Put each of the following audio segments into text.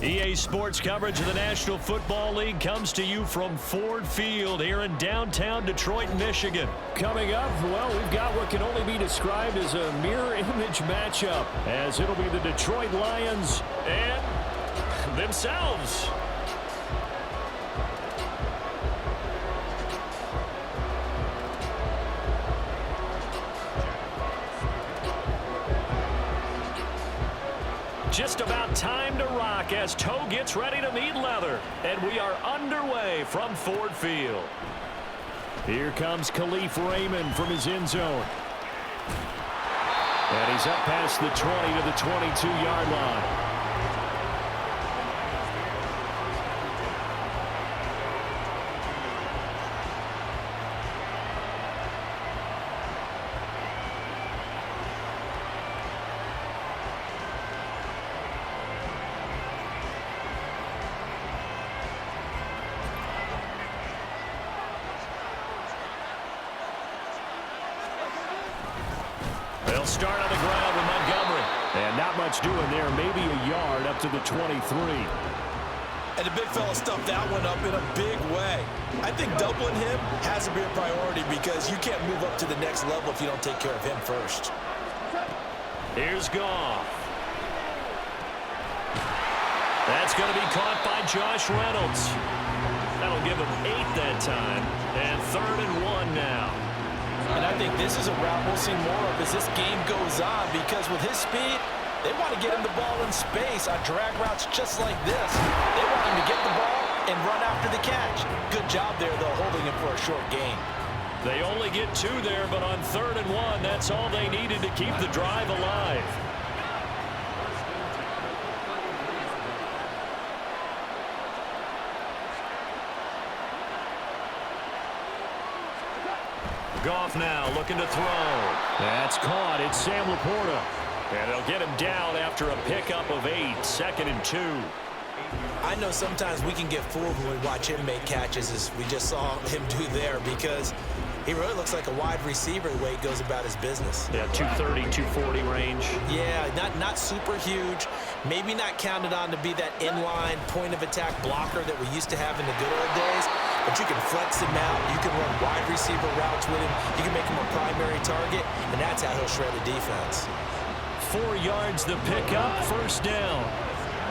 EA Sports coverage of the National Football League comes to you from Ford Field here in downtown Detroit, Michigan. Coming up, well, we've got what can only be described as a mirror image matchup, as it'll be the Detroit Lions and themselves. Just about time to rock as toe gets ready to meet leather. And we are underway from Ford Field. Here comes Khalif Raymond from his end zone. And he's up past the 20 to the 22-yard line. They'll start on the ground with Montgomery. And not much doing there. Maybe a yard up to the 23. And the big fella stuffed that one up in a big way. I think doubling him has to be a priority because you can't move up to the next level if you don't take care of him first. Here's Goff. That's going to be caught by Josh Reynolds. That'll give him 8 that time. And 3rd and 1 now. And I think this is a route we'll see more of as this game goes on because with his speed, they want to get him the ball in space on drag routes just like this. They want him to get the ball and run after the catch. Good job there, though, holding him for a short gain. They only get 2 there, but on 3rd and 1, that's all they needed to keep the drive alive. Goff now looking to throw. That's caught. It's Sam Laporta. And they'll get him down after a pickup of 8. 2nd and 2. I know sometimes we can get fooled when we watch him make catches as we just saw him do there because he really looks like a wide receiver the way he goes about his business. Yeah, 230, 240 range. Yeah, not super huge. Maybe not counted on to be that inline point of attack blocker that we used to have in the good old days. But you can flex him out. You can run wide receiver routes with him. You can make him a primary target, and that's how he'll shred the defense. 4 yards the pickup, 1st down.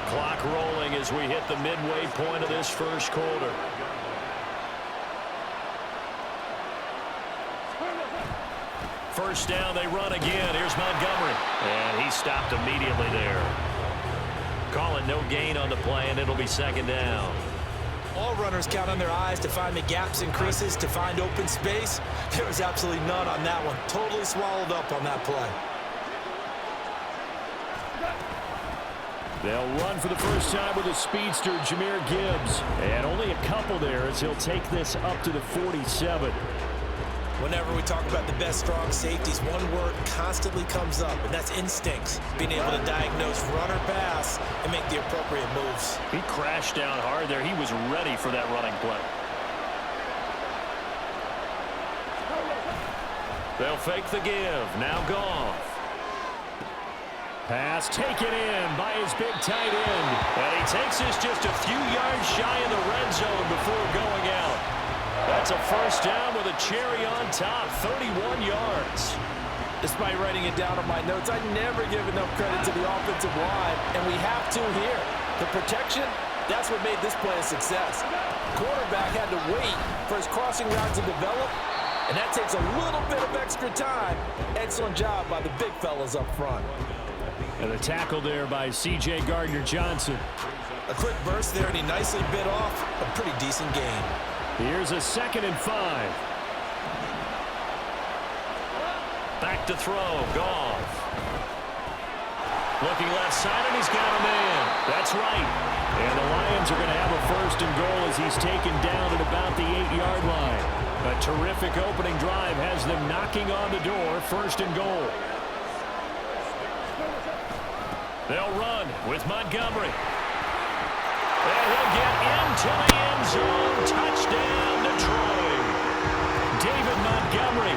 Clock rolling as we hit the midway point of this first quarter. First down, they run again. Here's Montgomery. And he stopped immediately there. Calling no gain on the play, and it'll be 2nd down. All runners count on their eyes to find the gaps and creases, to find open space. There was absolutely none on that one. Totally swallowed up on that play. They'll run for the first time with a speedster, Jahmyr Gibbs. And only a couple there as he'll take this up to the 47. Whenever we talk about the best strong safeties, one word constantly comes up, and that's instincts. Being able to diagnose run or pass and make the appropriate moves. He crashed down hard there. He was ready for that running play. They'll fake the give. Now Goff. Pass taken in by his big tight end. And he takes this just a few yards shy of the red zone before going out. That's a 1st down with a cherry on top, 31 yards. Despite writing it down on my notes, I never give enough credit to the offensive line, and we have to here. The protection, that's what made this play a success. Quarterback had to wait for his crossing route to develop, and that takes a little bit of extra time. Excellent job by the big fellas up front. And the tackle there by C.J. Gardner-Johnson. A quick burst there, and he nicely bit off a pretty decent gain. Here's a 2nd and 5. Back to throw. Goff. Looking left side, and he's got a man. That's right. And the Lions are going to have a 1st and goal as he's taken down at about the 8-yard line. A terrific opening drive has them knocking on the door. 1st and goal. They'll run with Montgomery. And he'll get into the end zone. Touchdown, Detroit. David Montgomery,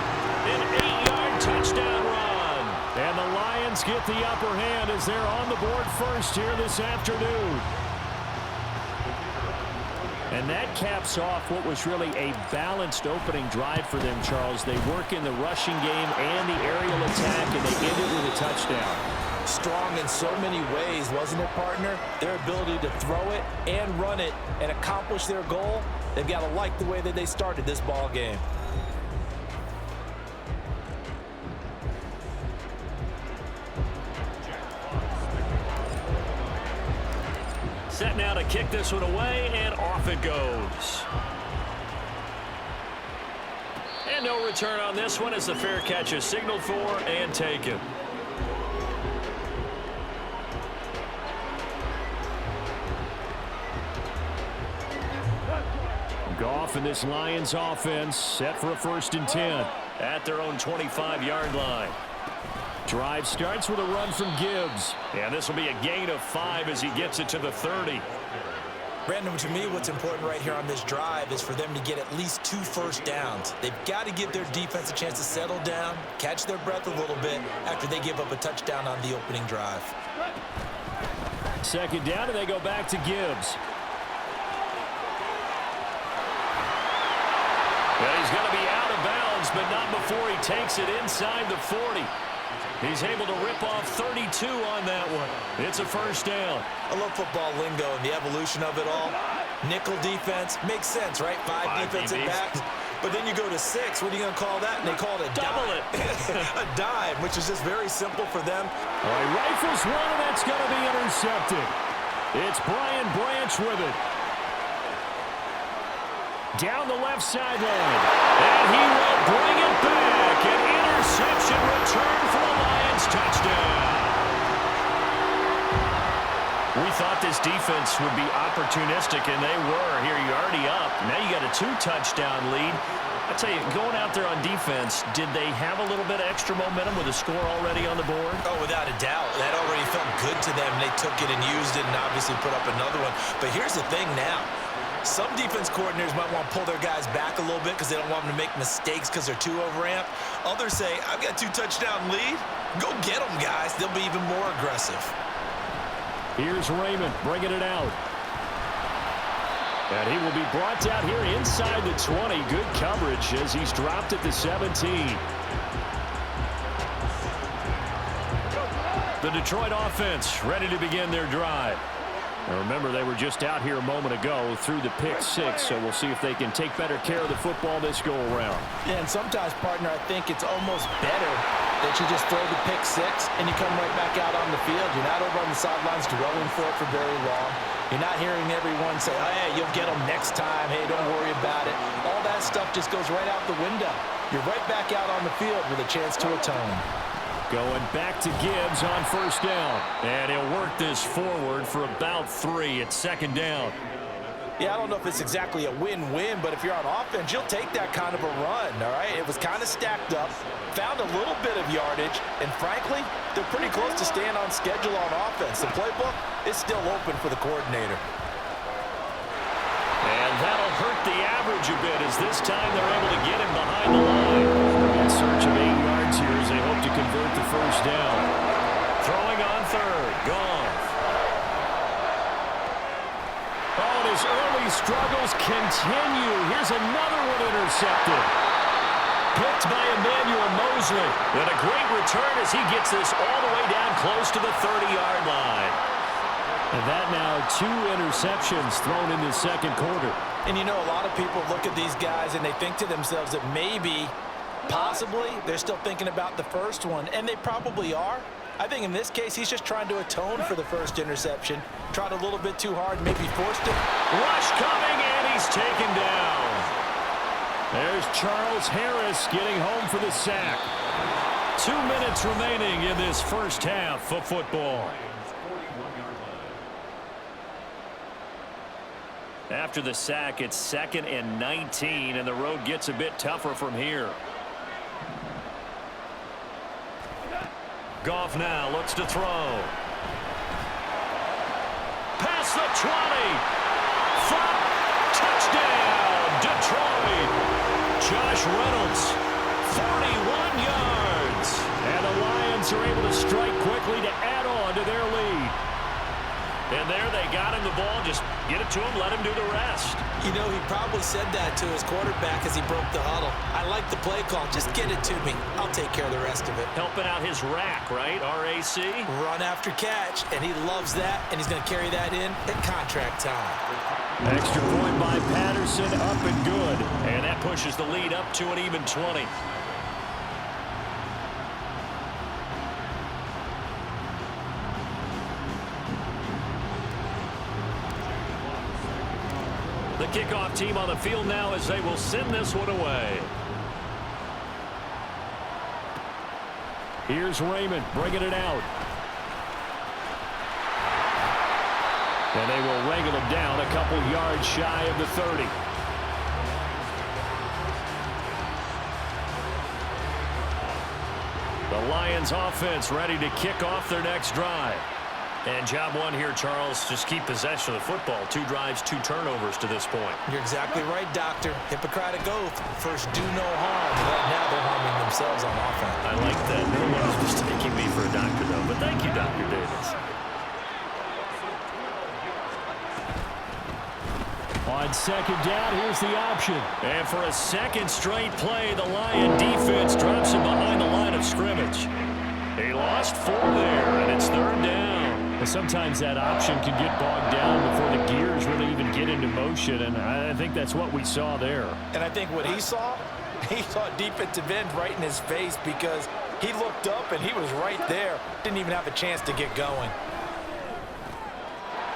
an 8-yard touchdown run. And the Lions get the upper hand as they're on the board first here this afternoon. And that caps off what was really a balanced opening drive for them, Charles. They work in the rushing game and the aerial attack, and they end it with a touchdown. Strong in so many ways, wasn't it, partner? Their ability to throw it and run it and accomplish their goal, they've got to like the way that they started this ball game. Set now to kick this one away, and off it goes. And no return on this one as the fair catch is signaled for and taken. Goff and this Lions offense set for a 1st and 10 at their own 25-yard line. Drive starts with a run from Gibbs. And this will be a gain of 5 as he gets it to the 30. Brandon, to me, what's important right here on this drive is for them to get at least 2 first downs. They've got to give their defense a chance to settle down, catch their breath a little bit after they give up a touchdown on the opening drive. 2nd down, and they go back to Gibbs. And he's going to be out of bounds, but not before he takes it inside the 40. He's able to rip off 32 on that one. It's a 1st down. I love football lingo and the evolution of it all. Nickel defense makes sense, right? 5 defensive backs. But then you go to 6. What are you going to call that? And they call it a double dime. A dime, which is just very simple for them. All right, rifles one, and that's going to be intercepted. It's Brian Branch with it. Down the left sideline. And he will bring it back. An interception return for the Lions. Touchdown. We thought this defense would be opportunistic, and they were. Here, you're already up. Now you got a 2-touchdown lead. I tell you, going out there on defense, did they have a little bit of extra momentum with a score already on the board? Oh, without a doubt. That already felt good to them. They took it and used it and obviously put up another one. But here's the thing now. Some defense coordinators might want to pull their guys back a little bit because they don't want them to make mistakes because they're too overamped. Others say, I've got a 2-touchdown lead. Go get them, guys. They'll be even more aggressive. Here's Raymond bringing it out. And he will be brought down here inside the 20. Good coverage as he's dropped at the 17. The Detroit offense ready to begin their drive. Now remember, they were just out here a moment ago through the pick 6, so we'll see if they can take better care of the football this go-around. Yeah, and sometimes, partner, I think it's almost better that you just throw the pick 6 and you come right back out on the field. You're not over on the sidelines dwelling for it for very long. You're not hearing everyone say, oh, hey, you'll get them next time. Hey, don't worry about it. All that stuff just goes right out the window. You're right back out on the field with a chance to atone. Going back to Gibbs on 1st down. And he'll work this forward for about 3 at 2nd down. Yeah, I don't know if it's exactly a win-win, but if you're on offense, you'll take that kind of a run, all right? It was kind of stacked up, found a little bit of yardage, and frankly, they're pretty close to staying on schedule on offense. The playbook is still open for the coordinator. And that'll hurt the average a bit as this time they're able to get him behind the line. In search of 8 yards here as they hope to convert the 1st down. Throwing on 3rd. Goff. Oh, and his early struggles continue. Here's another one intercepted. Picked by Emmanuel Mosley. And a great return as he gets this all the way down close to the 30-yard line. And that now 2 interceptions thrown in the 2nd quarter. And you know, a lot of people look at these guys and they think to themselves that maybe, possibly, they're still thinking about the first one, and they probably are. I think in this case, he's just trying to atone for the 1st interception. Tried a little bit too hard, maybe forced it. Rush coming, and he's taken down. There's Charles Harris getting home for the sack. 2 minutes remaining in this first half of football. After the sack, it's 2nd and 19, and the road gets a bit tougher from here. Goff now looks to throw. Past the 20. Front. Touchdown, Detroit. Josh Reynolds, 41 yards. And the Lions are able to strike quickly to add on to their lead. And there they got him the ball. Just get it to him, let him do the rest. You know, he probably said that to his quarterback as he broke the huddle. I like the play call. Just get it to me. I'll take care of the rest of it. Helping out his rack, right? RAC. Run after catch, and he loves that, and he's going to carry that in at contract time. Extra point by Patterson, up and good. And that pushes the lead up to an even 20. The kickoff team on the field now as they will send this one away. Here's Raymond bringing it out. And they will wrangle him down a couple yards shy of the 30. The Lions offense ready to kick off their next drive. And job one here, Charles, just keep possession of the football. 2 drives, 2 turnovers to this point. You're exactly right, Doctor. Hippocratic oath. First, do no harm. Right now, they're harming themselves on offense. I like that. No one was mistaking me for a doctor, though. But thank you, Dr. Davis. On second down, here's the option. And for a second straight play, the Lion defense drops him behind the line of scrimmage. He lost 4 there, and it's 3rd down. Sometimes that option can get bogged down before the gears really even get into motion, and I think that's what we saw there. And I think what he saw defensive end right in his face because he looked up and he was right there. Didn't even have a chance to get going.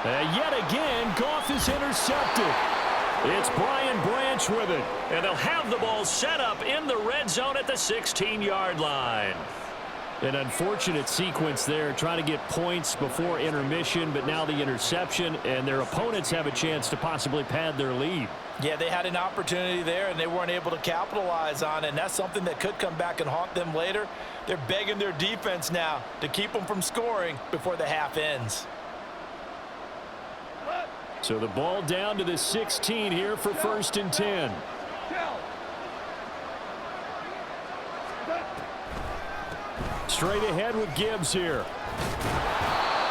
Yet again, Goff is intercepted. It's Brian Branch with it, and they'll have the ball set up in the red zone at the 16-yard line. An unfortunate sequence there, trying to get points before intermission, but now the interception, and their opponents have a chance to possibly pad their lead. Yeah, they had an opportunity there, and they weren't able to capitalize on it, and that's something that could come back and haunt them later. They're begging their defense now to keep them from scoring before the half ends. So the ball down to the 16 here for 1st and 10. Straight ahead with Gibbs here.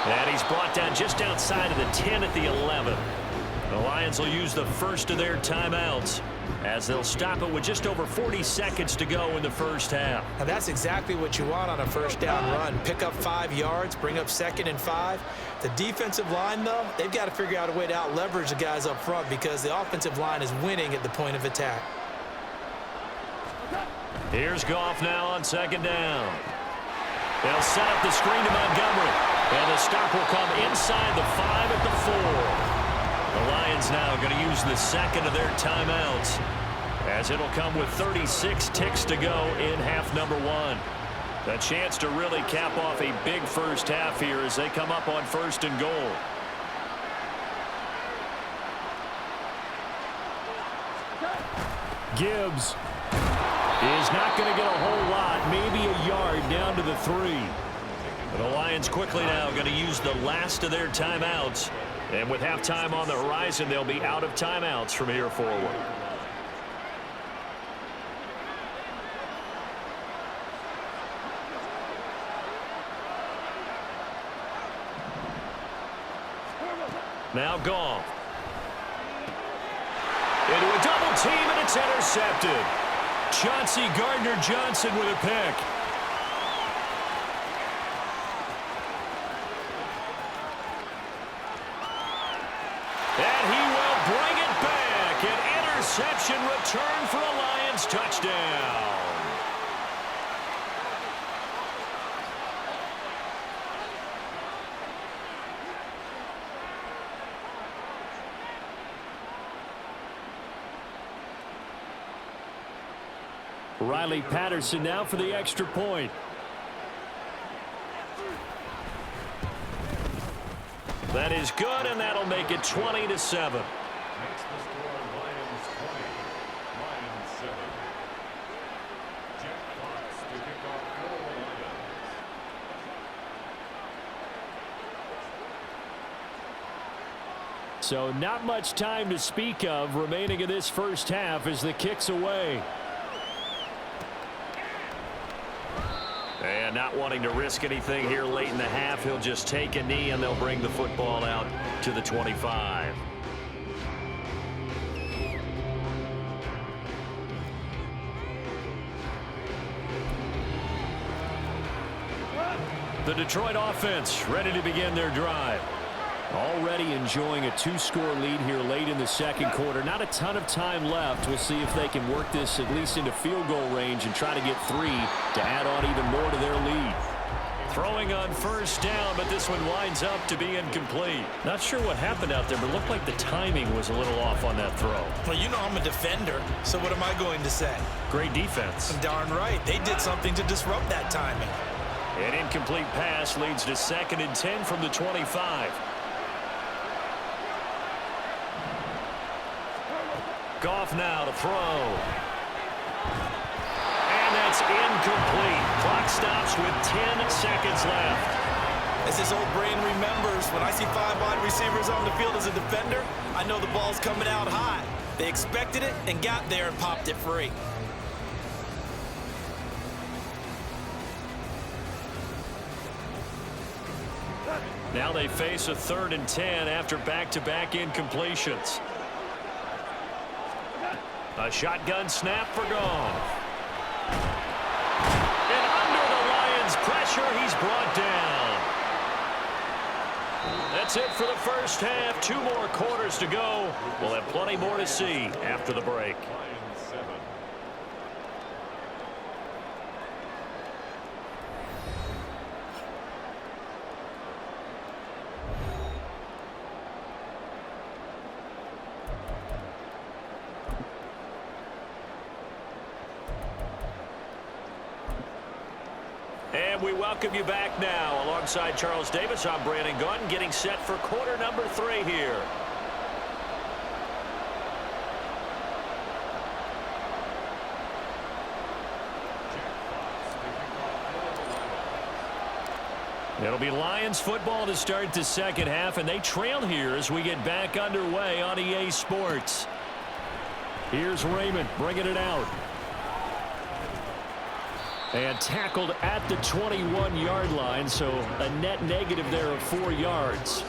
And he's brought down just outside of the 10 at the 11. The Lions will use the first of their timeouts as they'll stop it with just over 40 seconds to go in the first half. Now that's exactly what you want on a first down run. Pick up 5 yards, bring up 2nd and 5. The defensive line, though, they've got to figure out a way to out-leverage the guys up front because the offensive line is winning at the point of attack. Here's Goff now on 2nd down. They'll set up the screen to Montgomery. And the stop will come inside the 5 at the 4. The Lions now going to use the 2nd of their timeouts as it'll come with 36 ticks to go in half number 1. A chance to really cap off a big first half here as they come up on 1st and goal. Gibbs is not going to get a whole lot, maybe a yard down to the 3. But the Lions quickly now going to use the last of their timeouts. And with halftime on the horizon, they'll be out of timeouts from here forward. Now Goff. Into a double team, and it's intercepted. Chauncey Gardner-Johnson with a pick. And he will bring it back. An interception return for a Lions touchdown. Riley Patterson now for the extra point. That is good, and that'll make it 20-7. So not much time to speak of remaining in this first half as the kick's away. And not wanting to risk anything here late in the half, he'll just take a knee and they'll bring the football out to the 25. The Detroit offense ready to begin their drive. Already enjoying a 2-score lead here late in the second quarter. Not a ton of time left. We'll see if they can work this at least into field goal range and try to get 3 to add on even more to their lead. Throwing on first down, but this one winds up to be incomplete. Not sure what happened out there, but it looked like the timing was a little off on that throw. Well, you know I'm a defender, so what am I going to say? Great defense. Darn right. They did something to disrupt that timing. An incomplete pass leads to 2nd and 10 from the 25. Goff now to throw. And that's incomplete. Clock stops with 10 seconds left. As this old brain remembers, when I see 5 wide receivers on the field as a defender, I know the ball's coming out high. They expected it and got there and popped it free. Now they face a 3rd and 10 after back-to-back incompletions. A shotgun snap for Goff. And under the Lions' pressure, he's brought down. That's it for the first half. 2 more quarters to go. We'll have plenty more to see after the break. And we welcome you back now. Alongside Charles Davis, I'm Brandon Gunn, getting set for quarter number 3 here. It'll be Lions football to start the second half, and they trail here as we get back underway on EA Sports. Here's Raymond bringing it out. And tackled at the 21-yard line, so a net negative there of 4 yards.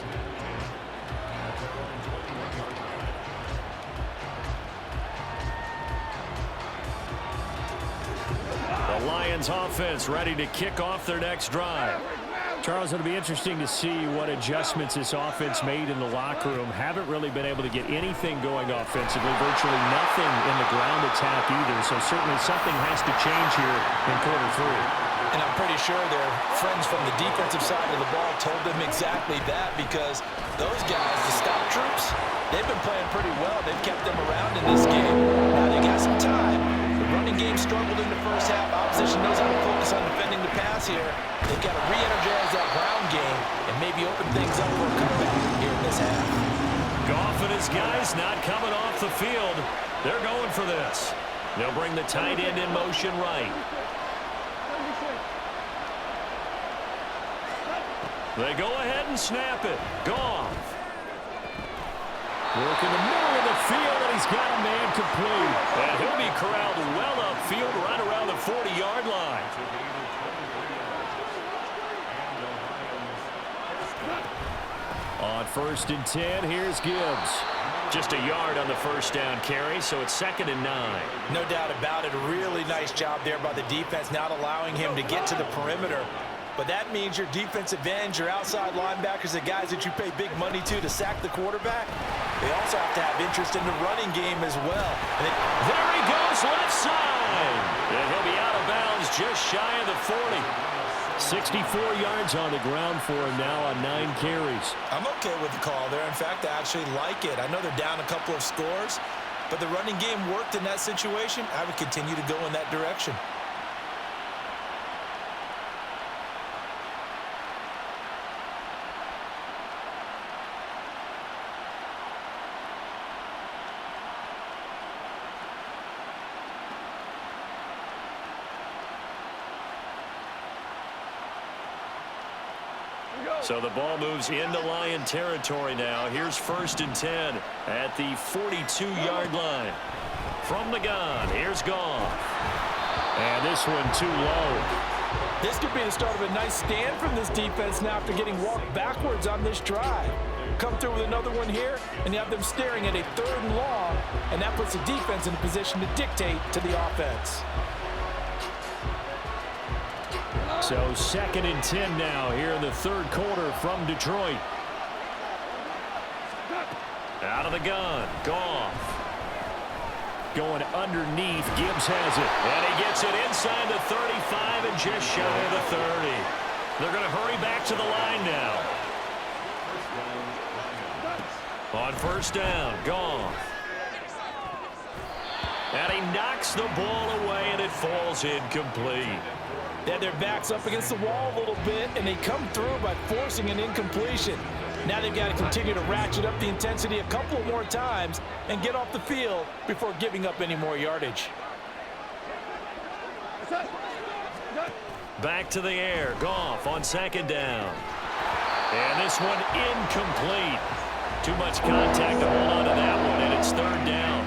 The Lions offense ready to kick off their next drive. Charles, it'll be interesting to see what adjustments this offense made in the locker room. Haven't really been able to get anything going offensively, virtually nothing in the ground attack either. So certainly something has to change here in quarter 3. And I'm pretty sure their friends from the defensive side of the ball told them exactly that, because those guys, the stop troops, they've been playing pretty well. They've kept them around in this game. Now they got some time. The running game struggled in the first half. Opposition knows how to focus on defending the pass here. They've got to re-energize that ground game and maybe open things up for a comeback here in this half. Goff and his guys not coming off the field. They're going for this. They'll bring the tight end in motion right. They go ahead and snap it. Goff. Work in the middle of the field, and he's got a man complete. And he'll be corralled well upfield right around the 40-yard line. On 1st and 10, here's Gibbs. Just a yard on the first down carry, so it's 2nd and 9. No doubt about it. A really nice job there by the defense, not allowing him to get to the perimeter. But that means your defensive ends, your outside linebackers, the guys that you pay big money to sack the quarterback, they also have to have interest in the running game as well. And there he goes, left side. And he'll be out of bounds just shy of the 40. 64 yards on the ground for him now on 9 carries. I'm okay with the call there. In fact, I actually like it. I know they're down a couple of scores, but the running game worked in that situation. I would continue to go in that direction. So the ball moves into Lion territory now. Here's 1st and 10 at the 42-yard line. From the gun, here's Goff. And this one too low. This could be the start of a nice stand from this defense now after getting walked backwards on this drive. Come through with another one here, and you have them staring at a 3rd and long, and that puts the defense in a position to dictate to the offense. So 2nd and 10 now here in the 3rd quarter from Detroit. Out of the gun, Goff. Going underneath, Gibbs has it. And he gets it inside the 35 and just shy of the 30. They're going to hurry back to the line now. On 1st down, Goff. And he knocks the ball away, and it falls incomplete. They had their backs up against the wall a little bit, and they come through by forcing an incompletion. Now they've got to continue to ratchet up the intensity a couple of more times and get off the field before giving up any more yardage. Back to the air. Goff on 2nd down. And this one incomplete. Too much contact to hold on to that one, and it's 3rd down.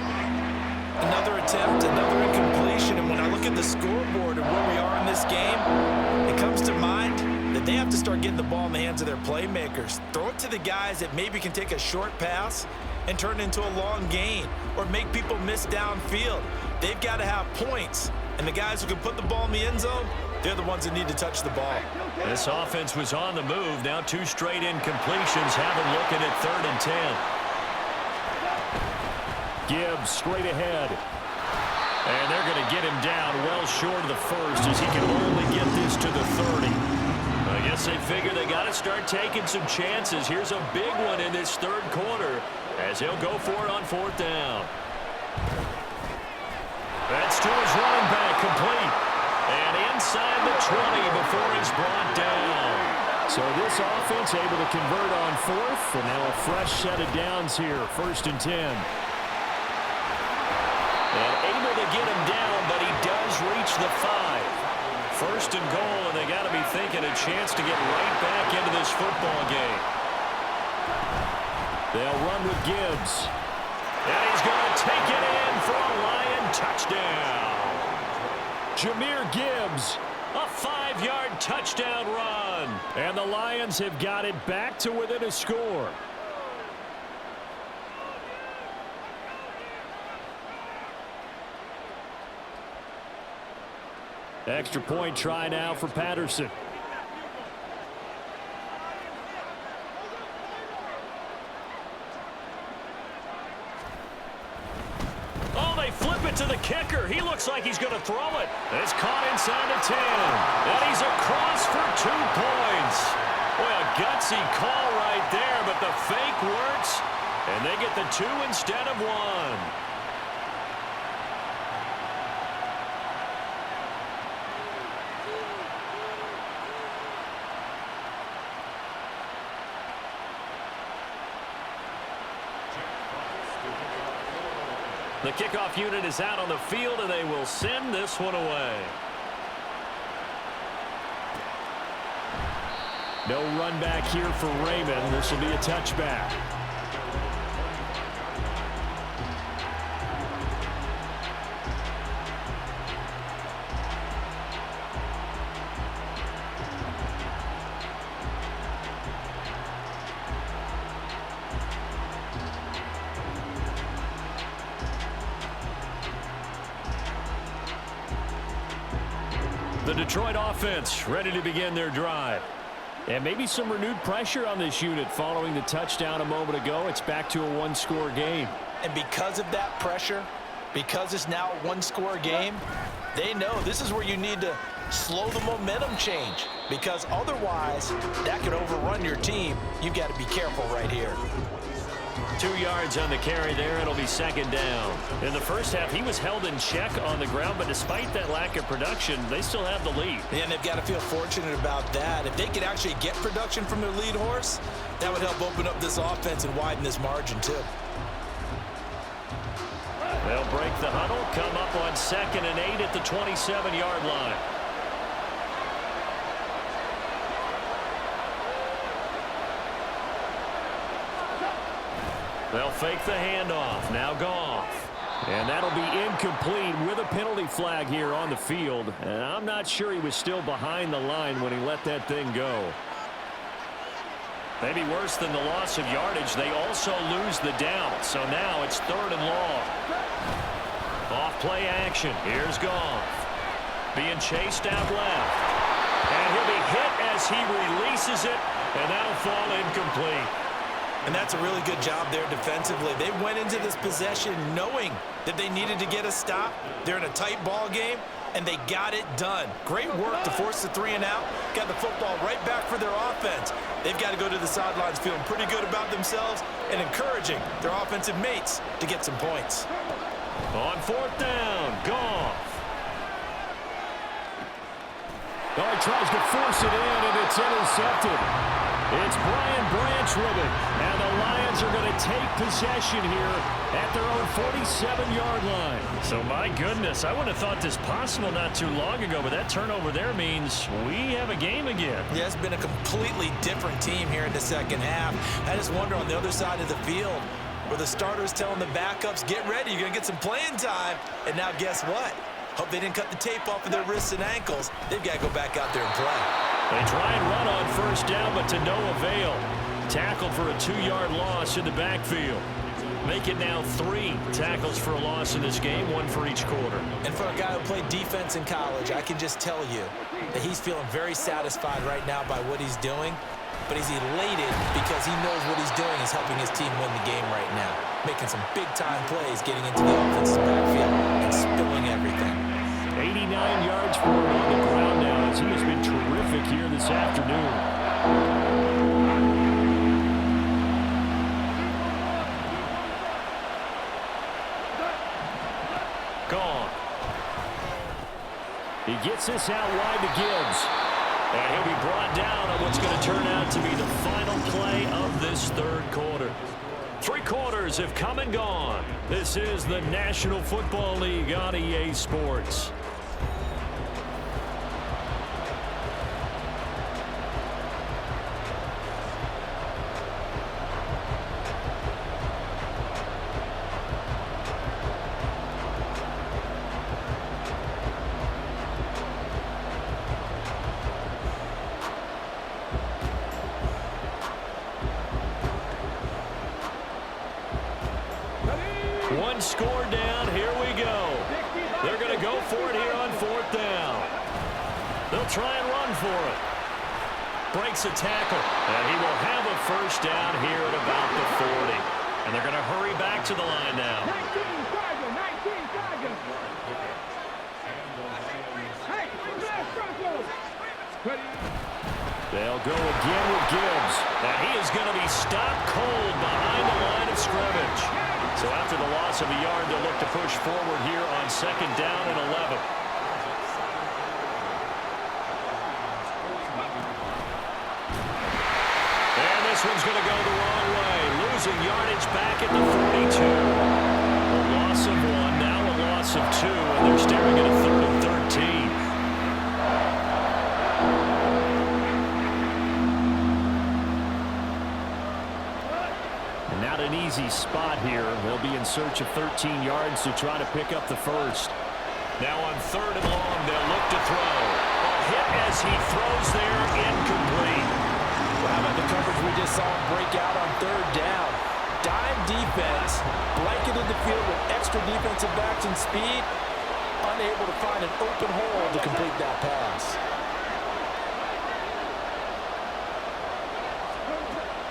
Another attempt, another incompletion, and when I look at the scoreboard and where we are in this game, it comes to mind that they have to start getting the ball in the hands of their playmakers. Throw it to the guys that maybe can take a short pass and turn it into a long gain or make people miss downfield. They've got to have points, and the guys who can put the ball in the end zone, they're the ones that need to touch the ball. This offense was on the move. Now 2 straight incompletions have them looking at 3rd and 10. Gibbs straight ahead. And they're going to get him down well short of the 1st as he can only get this to the 30. I guess they figure they got to start taking some chances. Here's a big one in this 3rd quarter as he'll go for it on 4th down. That's to his running back, complete. And inside the 20 before he's brought down. So this offense able to convert on 4th, and now a fresh set of downs here, 1st and 10. And able to get him down, but he does reach the 5. 1st and goal, and they got to be thinking a chance to get right back into this football game. They'll run with Gibbs. And he's going to take it in for a Lion touchdown. Jahmyr Gibbs, a 5-yard touchdown run. And the Lions have got it back to within a score. Extra point try now for Patterson. Oh, they flip it to the kicker. He looks like he's going to throw it. It's caught inside the 10. And he's across for 2 points. Boy, a gutsy call right there, but the fake works. And they get the 2 instead of 1. The kickoff unit is out on the field, and they will send this one away. No run back here for Raymond. This will be a touchback. The Detroit offense ready to begin their drive. And maybe some renewed pressure on this unit following the touchdown a moment ago. It's back to a 1-score game. And because of that pressure, because it's now a 1-score game, they know this is where you need to slow the momentum change, because otherwise that could overrun your team. You've got to be careful right here. 2 yards on the carry there. It'll be 2nd down. In the first half, he was held in check on the ground, but despite that lack of production, they still have the lead. And they've got to feel fortunate about that. If they could actually get production from their lead horse, that would help open up this offense and widen this margin too. They'll break the huddle, come up on 2nd and 8 at the 27-yard line. They'll fake the handoff. Now Goff. And that'll be incomplete with a penalty flag here on the field. And I'm not sure he was still behind the line when he let that thing go. Maybe worse than the loss of yardage, they also lose the down. So now it's 3rd and long. Off play action. Here's Goff. Being chased out left. And he'll be hit as he releases it. And that'll fall incomplete. And that's a really good job there defensively. They went into this possession knowing that they needed to get a stop. They're in a tight ball game, and they got it done. Great work to force the 3 and out. Got the football right back for their offense. They've got to go to the sidelines feeling pretty good about themselves and encouraging their offensive mates to get some points. On 4th down, Goff. Oh, he tries to force it in, and it's intercepted. It's Brian Branch with it, and the Lions are going to take possession here at their own 47-yard line. So, my goodness, I wouldn't have thought this possible not too long ago, but that turnover there means we have a game again. Yeah, it's been a completely different team here in the second half. I just wonder on the other side of the field, where the starters telling the backups, get ready, you're going to get some playing time. And now guess what? Hope they didn't cut the tape off of their wrists and ankles. They've got to go back out there and play. They try and run on 1st down, but to no avail. Tackled for a 2-yard loss in the backfield. Make it now 3 tackles for a loss in this game, 1 for each quarter. And for a guy who played defense in college, I can just tell you that he's feeling very satisfied right now by what he's doing. But he's elated because he knows what he's doing is helping his team win the game right now. Making some big-time plays, getting into the offensive backfield and spilling everything. 89 yards for him on the ground now as he has been terrific here this afternoon. Gone. He gets this out wide to Gibbs. And he'll be brought down on what's going to turn out to be the final play of this 3rd quarter. 3 quarters have come and gone. This is the National Football League on EA Sports. One score down, here we go. They're going to go for it here on 4th down. They'll try and run for it. Breaks a tackle, and he will have a 1st down here at about the 40. And they're going to hurry back to the line now. 19 They'll go again with Gibbs. And he is going to be stopped cold behind the line of scrimmage. So after the loss of a yard, they'll look to push forward here on 2nd down and 11. And this one's going to go the wrong way. Losing yardage back at the 42. A loss of 1, now a loss of 2, and they're staring at a 3rd and 13. Not an easy spot here. They'll be in search of 13 yards to try to pick up the 1st. Now on 3rd and long, they'll look to throw. A hit as he throws there, incomplete. Well, how about the coverage we just saw him break out on 3rd down? Dime defense, blanketed the field with extra defensive backs and speed, unable to find an open hole to complete that pass.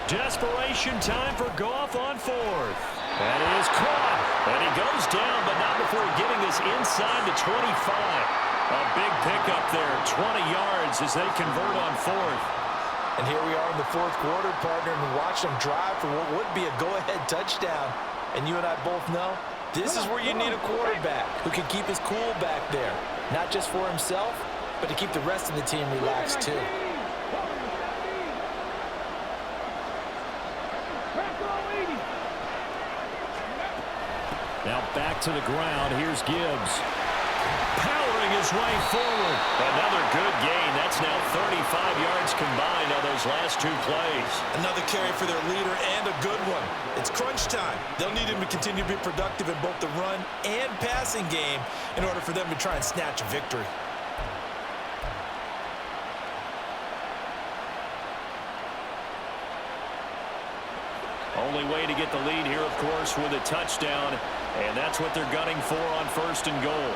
Desperation time for Goff on 4th. That is caught. And he goes down, but not before getting this inside the 25. A big pickup there, 20 yards as they convert on 4th. And here we are in the 4th quarter, partner, and watch them drive for what would be a go-ahead touchdown. And you and I both know this is where you need a quarterback who can keep his cool back there. Not just for himself, but to keep the rest of the team relaxed too. Now back to the ground. Here's Gibbs. Powering his way forward. Another good gain. That's now 35 yards combined, although those last two plays. Another carry for their leader and a good one. It's crunch time. They'll need him to continue to be productive in both the run and passing game in order for them to try and snatch a victory. Only way to get the lead here, of course, with a touchdown, and that's what they're gunning for on 1st and goal.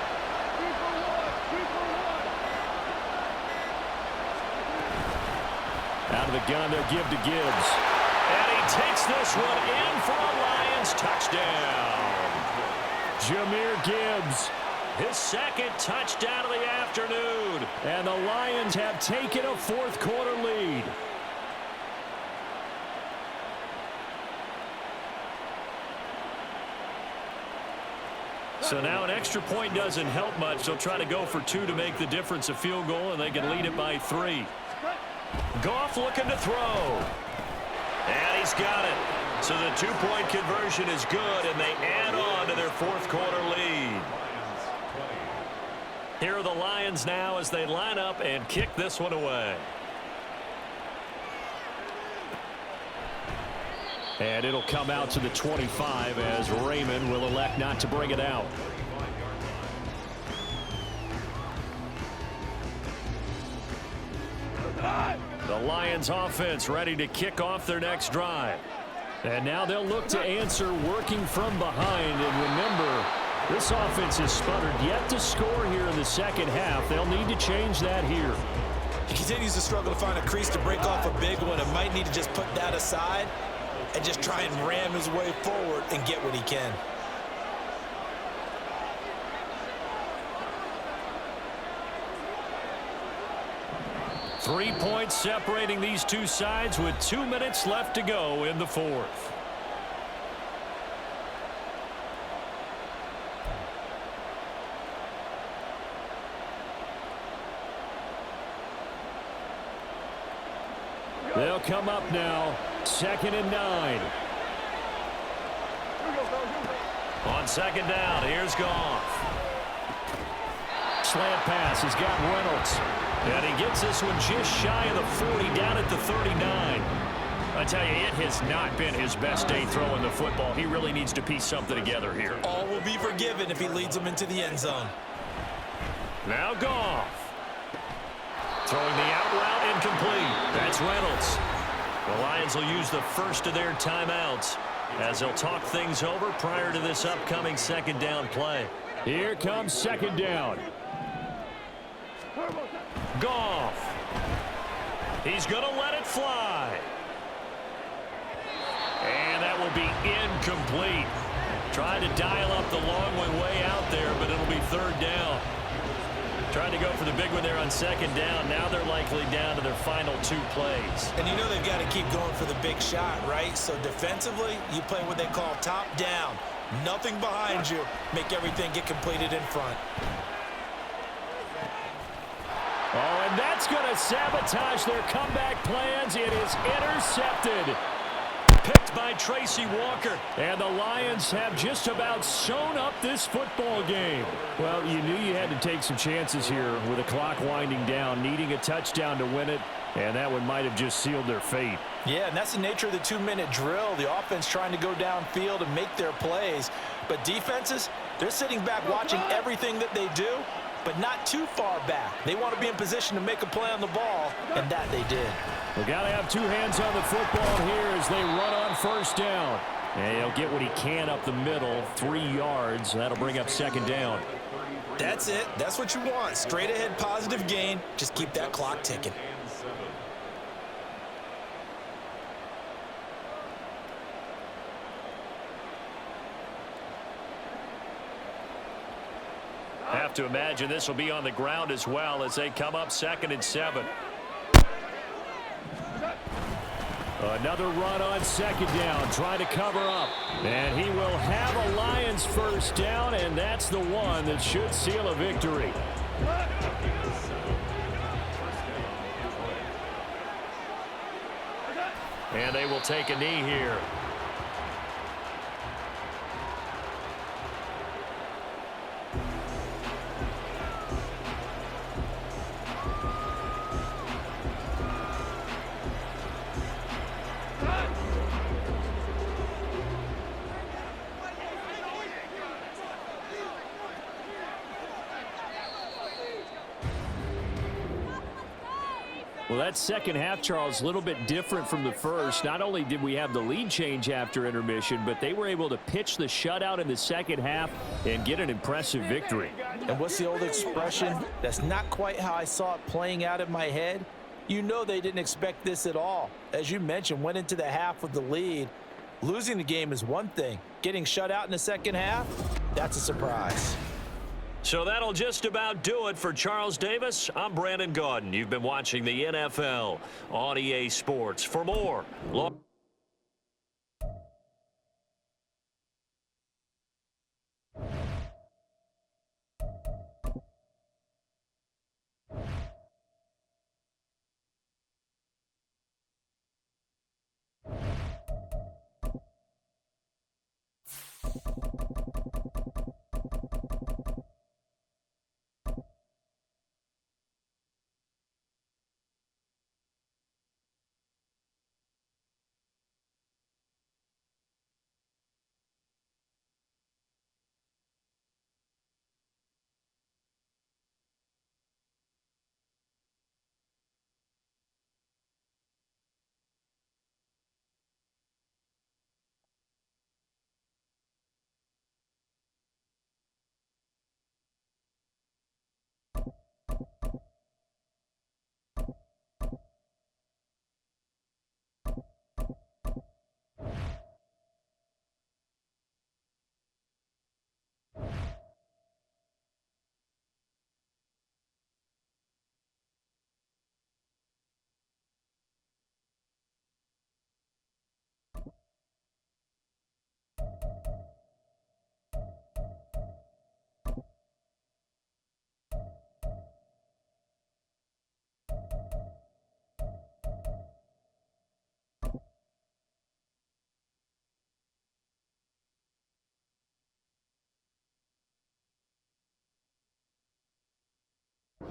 Out of the gun, they'll give to Gibbs. And he takes this one in for a Lions touchdown. Jahmyr Gibbs. His second touchdown of the afternoon. And the Lions have taken a fourth-quarter lead. So now an extra point doesn't help much. They'll try to go for 2 to make the difference a field goal, and they can lead it by 3. Goff looking to throw. And he's got it. So the 2-point conversion is good, and they add on to their fourth-quarter lead. Here are the Lions now as they line up and kick this one away. And it'll come out to the 25 as Raymond will elect not to bring it out. The Lions offense ready to kick off their next drive. And now they'll look to answer working from behind. And remember, this offense has sputtered yet to score here in the second half. They'll need to change that here. He continues to struggle to find a crease to break off a big one and might need to just put that aside and just try and ram his way forward and get what he can. Three points separating these two sides with 2 minutes left to go in the fourth. They'll come up now. 2nd and 9. On 2nd down, here's Goff. Slant pass has got Reynolds. And he gets this one just shy of the 40, down at the 39. I tell you, it has not been his best day throwing the football. He really needs to piece something together here. All will be forgiven if he leads them into the end zone. Now Goff. Throwing the out route incomplete. That's Reynolds. The Lions will use the first of their timeouts as they'll talk things over prior to this upcoming 2nd down play. Here comes 2nd down. Goff. He's going to let it fly. And that will be incomplete. Trying to dial up the long one way out there, but it'll be 3rd down. Trying to go for the big one there on 2nd down. Now they're likely down to their final 2 plays. And you know they've got to keep going for the big shot, right? So defensively, you play what they call top down. Nothing behind you. Make everything get completed in front. Oh, and that's going to sabotage their comeback plans. It is intercepted. Picked by Tracy Walker. And the Lions have just about sewn up this football game. Well, you knew you had to take some chances here with the clock winding down, needing a touchdown to win it, and that one might have just sealed their fate. Yeah, and that's the nature of the 2-minute drill. The offense trying to go downfield and make their plays. But defenses, they're sitting back watching everything that they do, but not too far back. They want to be in position to make a play on the ball, and that they did. We got to have 2 hands on the football here as they run on 1st down. And he'll get what he can up the middle, 3 yards. That'll bring up 2nd down. That's it. That's what you want. Straight ahead positive gain. Just keep that clock ticking. Have to imagine this will be on the ground as well as they come up 2nd and 7. Another run on 2nd down, trying to cover up. And he will have a Lions 1st down, and that's the one that should seal a victory. And they will take a knee here. Well, that second half, Charles, a little bit different from the first. Not only did we have the lead change after intermission, but they were able to pitch the shutout in the second half and get an impressive victory. And what's the old expression? That's not quite how I saw it playing out in my head. You know they didn't expect this at all. As you mentioned, went into the half with the lead. Losing the game is one thing. Getting shut out in the second half, that's a surprise. So that'll just about do it for Charles Davis. I'm Brandon Gaudin. You've been watching the NFL on EA Sports. For more,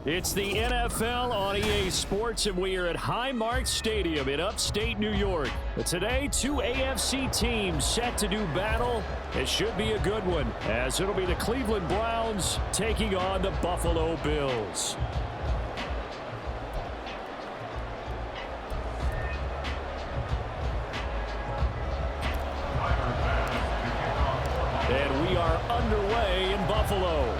it's the NFL on EA Sports, and we are at Highmark Stadium in upstate New York. But today, two AFC teams set to do battle. It should be a good one, as it'll be the Cleveland Browns taking on the Buffalo Bills. And we are underway in Buffalo.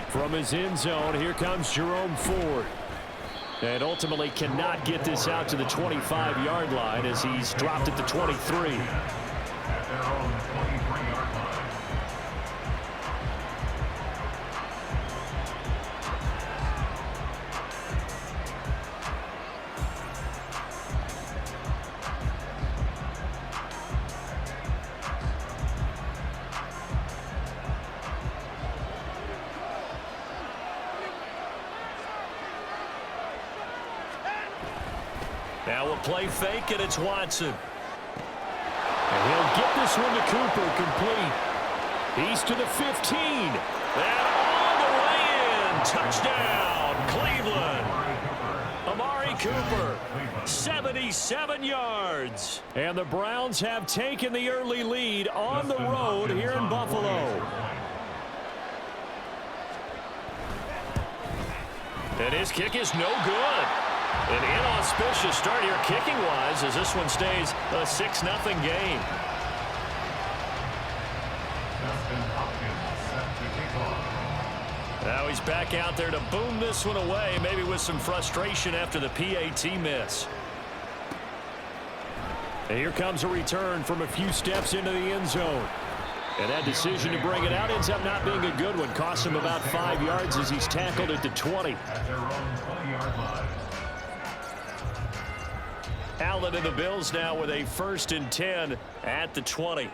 From his end zone, here comes Jerome Ford. And ultimately cannot get this out to the 25-yard line as he's dropped at the 23. Now we'll play fake, and it's Watson. And he'll get this one to Cooper, complete. He's to the 15. And all the way in. Touchdown, Cleveland. Amari Cooper, 77 yards. And the Browns have taken the early lead on the road here in Buffalo. And his kick is no good. An inauspicious start here kicking-wise as this one stays a 6-0 game. Now he's back out there to boom this one away, maybe with some frustration after the PAT miss. And here comes a return from a few steps into the end zone. And that decision to bring it out ends up not being a good one. Costs him about 5 yards as he's tackled at the 20. At their own 20-yard line. Allen and the Bills now with a 1st and 10 at the 20.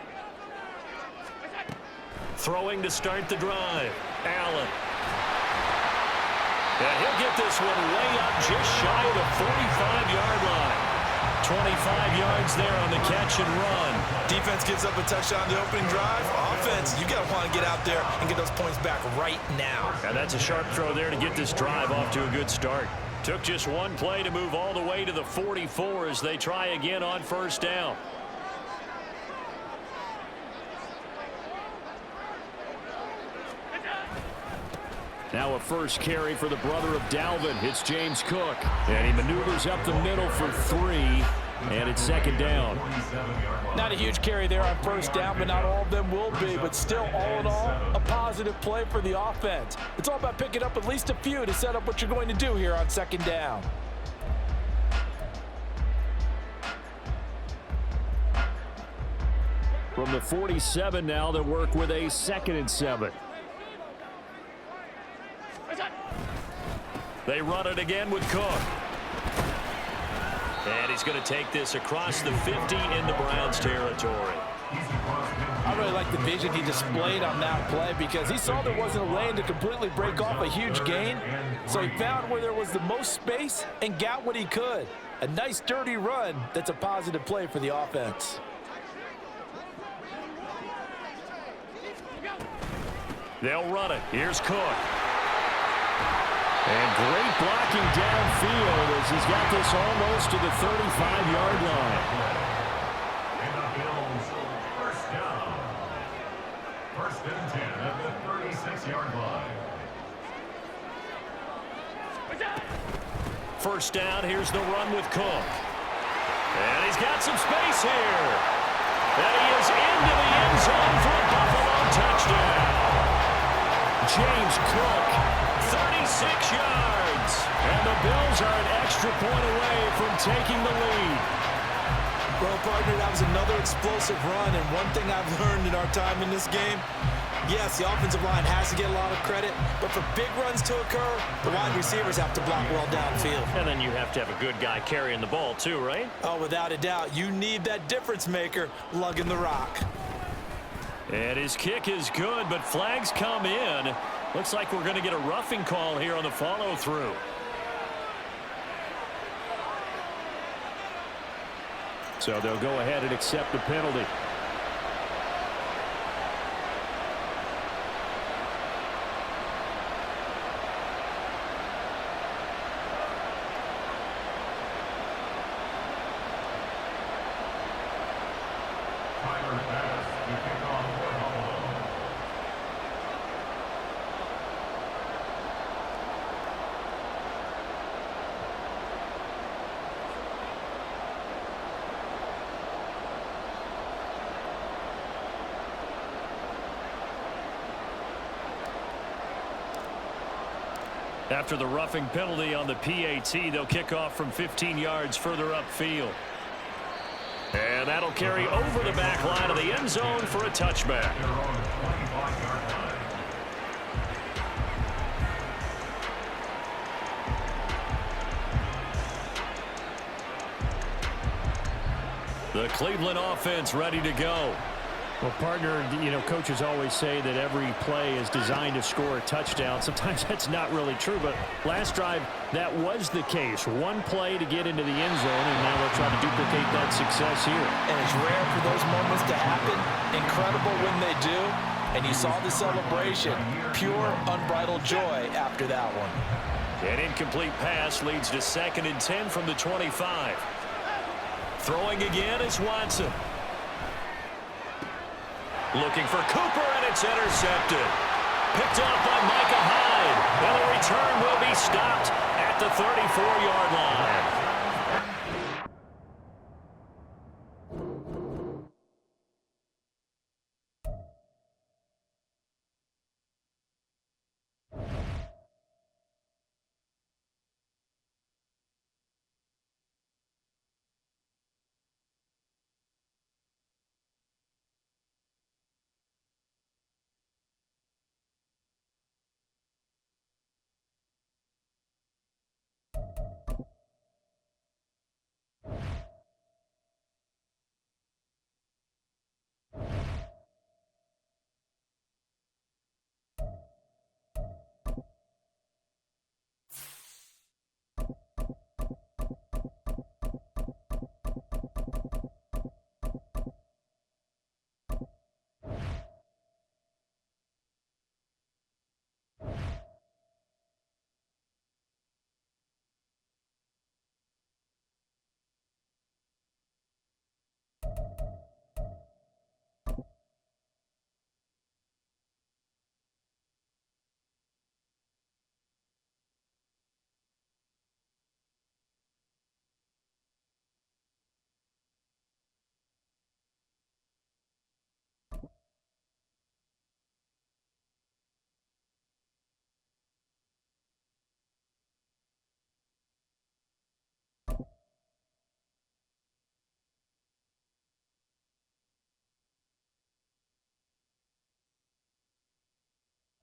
Throwing to start the drive. Allen. And he'll get this one way up just shy of the 45-yard line. 25 yards there on the catch and run. Defense gives up a touchdown on the opening drive. Offense, you got to want to get out there and get those points back right now. And that's a sharp throw there to get this drive off to a good start. Took just one play to move all the way to the 44 as they try again on 1st down. Now a first carry for the brother of Dalvin. It's James Cook. And he maneuvers up the middle for 3. And it's second down. Not a huge carry there on first down, but not all of them will be. But still, all in all, a positive play for the offense. It's all about picking up at least a few to set up what you're going to do here on second down. From the 47 now, they'll work with a 2nd and 7. They run it again with Cook. And he's going to take this across the 50 into Browns territory. I really like the vision he displayed on that play because he saw there wasn't a lane to completely break off a huge gain. So he found where there was the most space and got what he could. A nice dirty run that's a positive play for the offense. They'll run it. Here's Cook. And great blocking downfield as he's got this almost to the 35-yard line. And the Bills first down. First and 10 at the 36-yard line. First down, here's the run with Cook. And he's got some space here. And he is into the end zone for a Buffalo touchdown. James Cook, 36 yards. and the Bills are an extra point away from taking the lead. Well, partner, that was another explosive run, and one thing I've learned in our time in this game, yes, the offensive line has to get a lot of credit, but for big runs to occur, the wide receivers have to block well downfield. And then you have to have a good guy carrying the ball too, right? Oh, without a doubt, you need that difference maker lugging the rock. And his kick is good, but flags come in. Looks like we're going to get a roughing call here on the follow-through. So they'll go ahead and accept the penalty. Tyler Bass to kick off for Buffalo. After the roughing penalty on the PAT, they'll kick off from 15 yards further upfield. And that'll carry over the back line of the end zone for a touchback. They're on the 25-yard line. The Cleveland offense ready to go. Well, partner, you know, coaches always say that every play is designed to score a touchdown. Sometimes that's not really true, but last drive, that was the case. One play to get into the end zone, and now they'll try to duplicate that success here. And it's rare for those moments to happen. Incredible when they do. And you saw the celebration. Pure, unbridled joy after that one. An incomplete pass leads to 2nd and 10 from the 25. Throwing again is Watson. Looking for Cooper, and it's intercepted. Picked off by Micah Hyde. And the return will be stopped at the 34-yard line.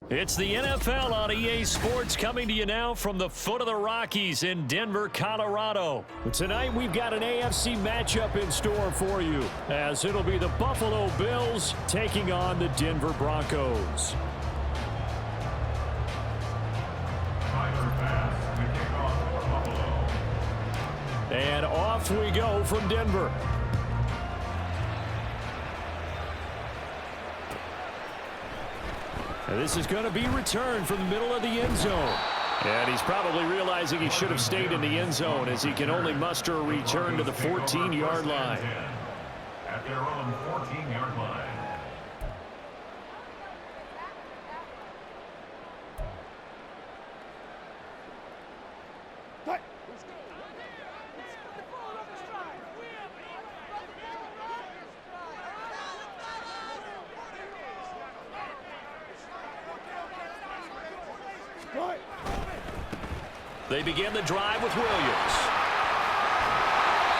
It's the NFL on EA Sports coming to you now from the foot of the Rockies in Denver, Colorado. Tonight we've got an AFC matchup in store for you, as it'll be the Buffalo Bills taking on the Denver Broncos. And off we go from Denver. And this is going to be returned from the middle of the end zone. And he's probably realizing he should have stayed in the end zone, as he can only muster a return to the 14-yard line. At their own 14-yard line. They begin the drive with Williams.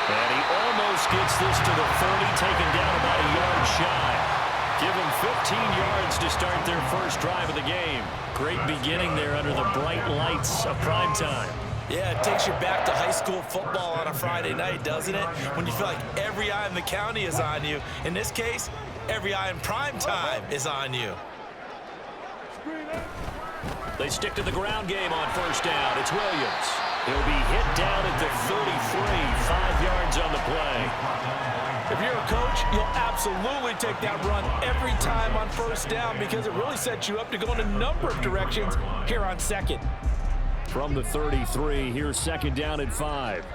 And he almost gets this to the 30, taken down about a yard shy. Give him 15 yards to start their first drive of the game. Great beginning there under the bright lights of primetime. Yeah, it takes you back to high school football on a Friday night, doesn't it? When you feel like every eye in the county is on you. In this case, every eye in primetime is on you. They stick to the ground game on first down. It's Williams. He'll be hit down at the 33, 5 yards on the play. If you're a coach, you'll absolutely take that run every time on first down, because it really sets you up to go in a number of directions here on second. From the 33, here's second down and 5.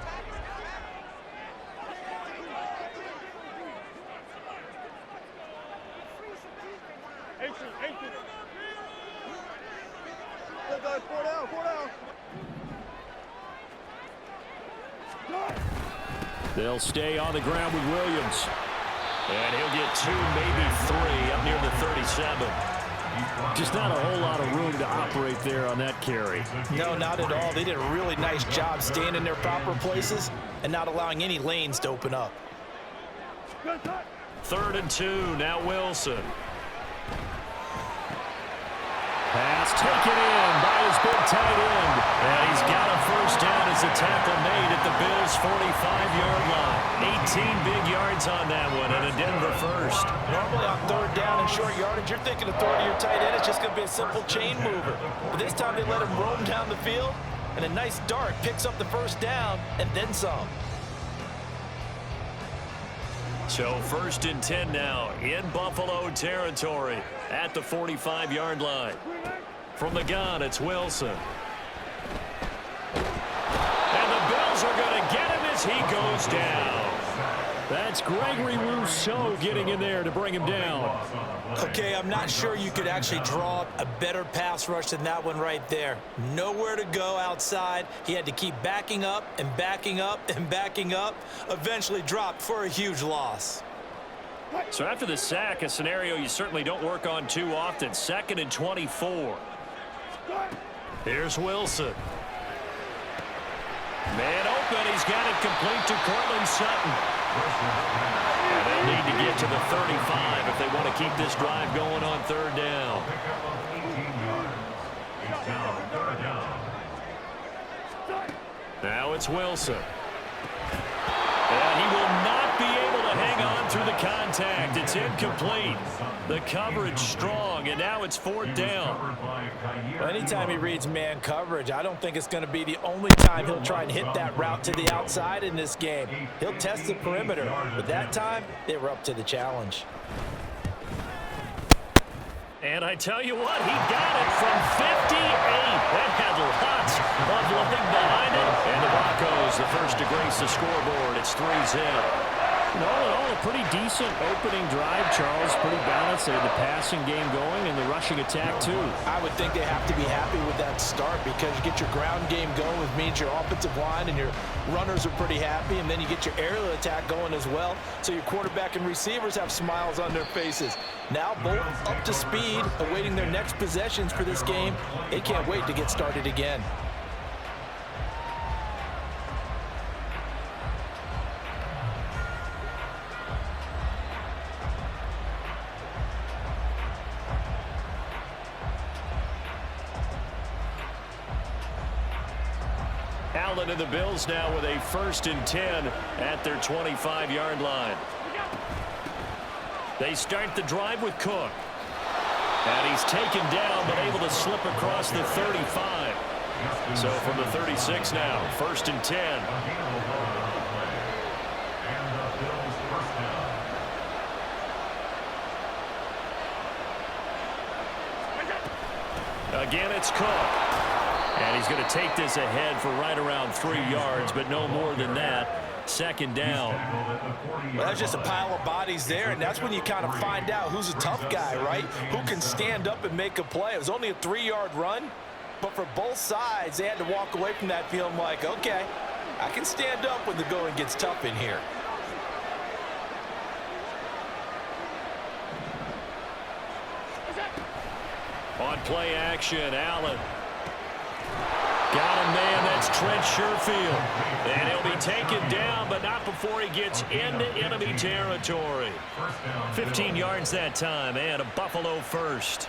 They'll stay on the ground with Williams. And he'll get 2, maybe 3 up near the 37. Just not a whole lot of room to operate there on that carry. No, not at all. They did a really nice job staying in their proper places and not allowing any lanes to open up. 3rd and 2, now Wilson. Pass taken in by his big tight end. And he's got a first down as the tackle made at the Bills' 45-yard line. 18 big yards on that one, and a Denver first. Normally on 3rd down and short yardage, you're thinking of throwing to your tight end. It's just going to be a simple chain mover. But this time they let him roam down the field, and a nice dart picks up the first down and then some. So 1st and 10 now in Buffalo territory at the 45-yard line. From the gun, it's Wilson. And the Bills are going to get him as he goes down. That's Gregory Rousseau getting in there to bring him down. Okay, I'm not sure you could actually draw up a better pass rush than that one right there. Nowhere to go outside. He had to keep backing up and backing up and backing up. Eventually dropped for a huge loss. So after the sack, a scenario you certainly don't work on too often. 2nd and 24. Here's Wilson. Man open. He's got it complete to Cortland Sutton. And they'll need to get to the 35 if they want to keep this drive going on 3rd down. Now it's Wilson. And he will not be able to hang on through the contact. It's incomplete. The coverage strong, and now it's 4th down. Well, anytime he reads man coverage, I don't think it's going to be the only time he'll try and hit that route to the outside in this game. He'll test the perimeter, but that time they were up to the challenge. And I tell you what, he got it from 58. That had lots of looking behind it. And the Broncos, the first to grace the scoreboard. It's 3-0. All in all, a pretty decent opening drive, Charles. Pretty balanced. They had the passing game going and the rushing attack, too. I would think they have to be happy with that start, because you get your ground game going, which means your offensive line and your runners are pretty happy, and then you get your aerial attack going as well, so your quarterback and receivers have smiles on their faces. Now both up to speed, awaiting their next possessions for this game. They can't wait to get started again. Allen and the Bills now with a 1st and 10 at their 25-yard line. They start the drive with Cook. And he's taken down but able to slip across the 35. So from the 36 now, 1st and 10. Again, it's Cook. And he's going to take this ahead for right around 3 yards, but no more than that. 2nd down. Well, that's just a pile of bodies there, and that's when you kind of find out who's a tough guy, right? Who can stand up and make a play. It was only a 3-yard run, but for both sides, they had to walk away from that feeling like, okay, I can stand up when the going gets tough in here. On play action, Allen. Got a man, that's Trent Sherfield. And he'll be taken down, but not before he gets into enemy territory. 15 yards that time, and a Buffalo first.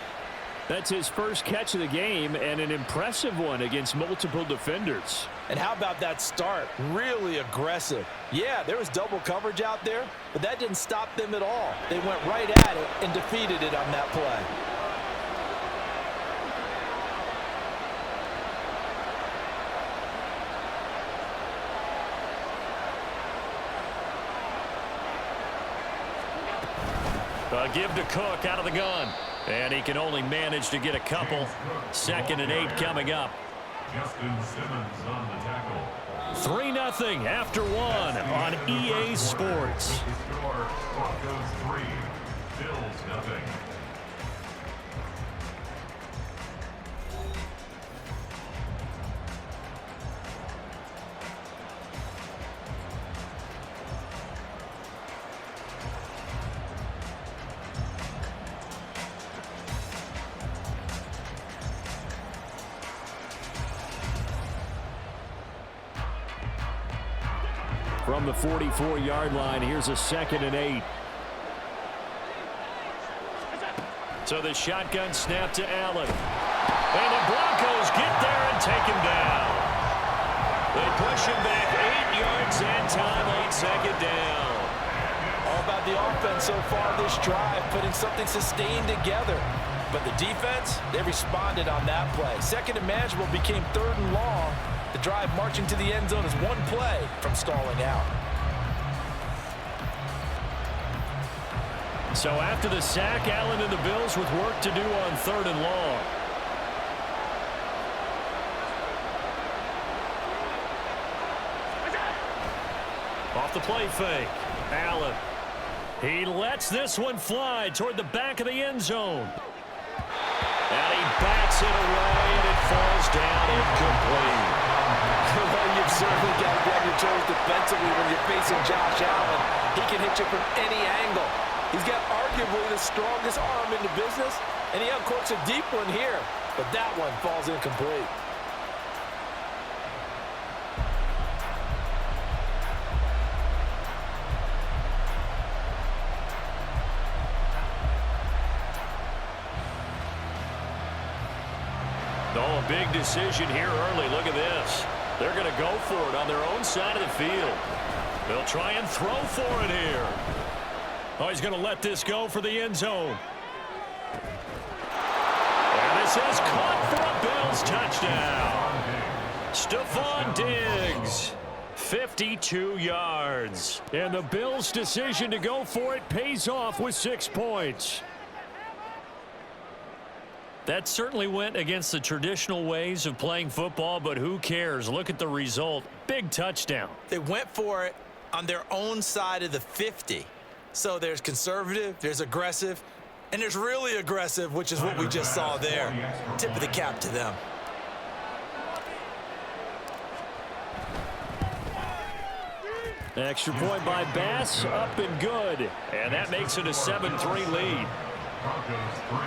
That's his first catch of the game, and an impressive one against multiple defenders. And how about that start? Really aggressive. Yeah, there was double coverage out there, but that didn't stop them at all. They went right at it and defeated it on that play. Give to Cook out of the gun. And he can only manage to get a couple. 2nd and 8 coming up. Justin Simmons on the tackle. 3-0 after 1 on EA Sports. Score, Broncos 3, Bills 0. From the 44-yard line, here's a 2nd and 8. So the shotgun snap to Allen. And the Broncos get there and take him down. They push him back 8 yards that time, 2nd down. All about the offense so far this drive, putting something sustained together. But the defense, they responded on that play. 2nd and manageable became 3rd and long. The drive marching to the end zone is one play from stalling out. So after the sack, Allen and the Bills with work to do on 3rd and long. Off the play fake, Allen. He lets this one fly toward the back of the end zone. And he bats it away, and it falls down incomplete. Well, you've certainly got to be on your toes defensively when you're facing Josh Allen. He can hit you from any angle. He's got arguably the strongest arm in the business, and he uncorks a deep one here. But that one falls incomplete. Oh, a big decision here early. Look at this. They're going to go for it on their own side of the field. They'll try and throw for it here. Oh, he's going to let this go for the end zone. And this is caught for a Bills touchdown. Stephon Diggs, 52 yards. And the Bills' decision to go for it pays off with 6 points. That certainly went against the traditional ways of playing football, but who cares? Look at the result. Big touchdown. They went for it on their own side of the 50. So there's conservative, there's aggressive, and there's really aggressive, which is what we just saw there. Tip of the cap to them. Extra point by Bass, up and good. And that makes it a 7-3 lead. Broncos 3.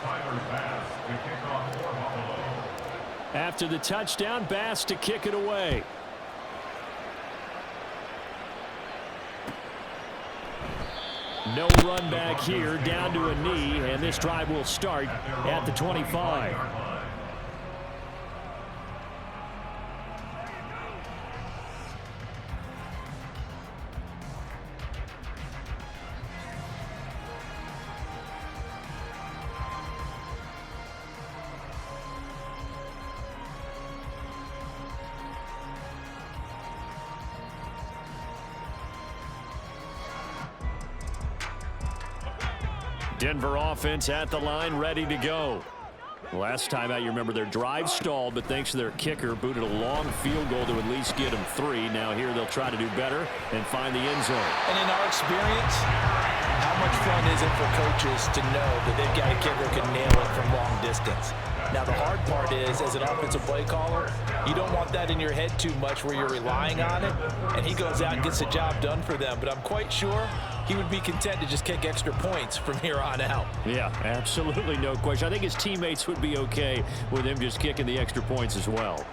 Tyler Bass to kick off for Buffalo. After the touchdown, Bass to kick it away. No run back here, down to a knee, and this drive will start at the 25. Denver offense at the line, ready to go. Last time out, you remember their drive stalled, but thanks to their kicker, booted a long field goal to at least get them 3. Now here they'll try to do better and find the end zone. And in our experience, how much fun is it for coaches to know that they've got a kicker who can nail it from long distance? Now, the hard part is, as an offensive play caller, you don't want that in your head too much where you're relying on it, and he goes out and gets the job done for them. But I'm quite sure he would be content to just kick extra points from here on out. Yeah, absolutely no question. I think his teammates would be okay with him just kicking the extra points as well.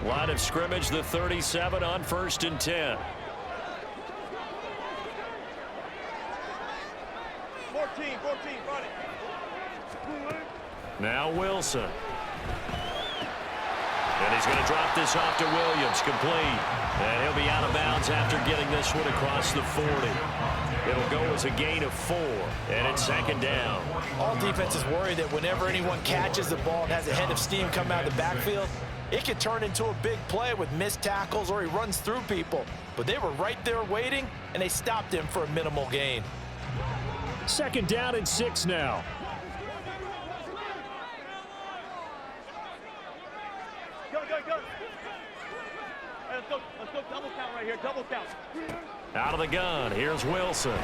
Line of scrimmage, the 37 on 1st and 10. 14, run it. Now Wilson. And he's going to drop this off to Williams, complete. And he'll be out of bounds after getting this one across the 40. It'll go as a gain of 4, and it's 2nd down. All defenses worry that whenever anyone catches the ball and has a head of steam come out of the backfield, it could turn into a big play with missed tackles or he runs through people. But they were right there waiting, and they stopped him for a minimal gain. 2nd down and 6 now. Go. Hey, let's go double count right here, double count. Out of the gun, here's Wilson.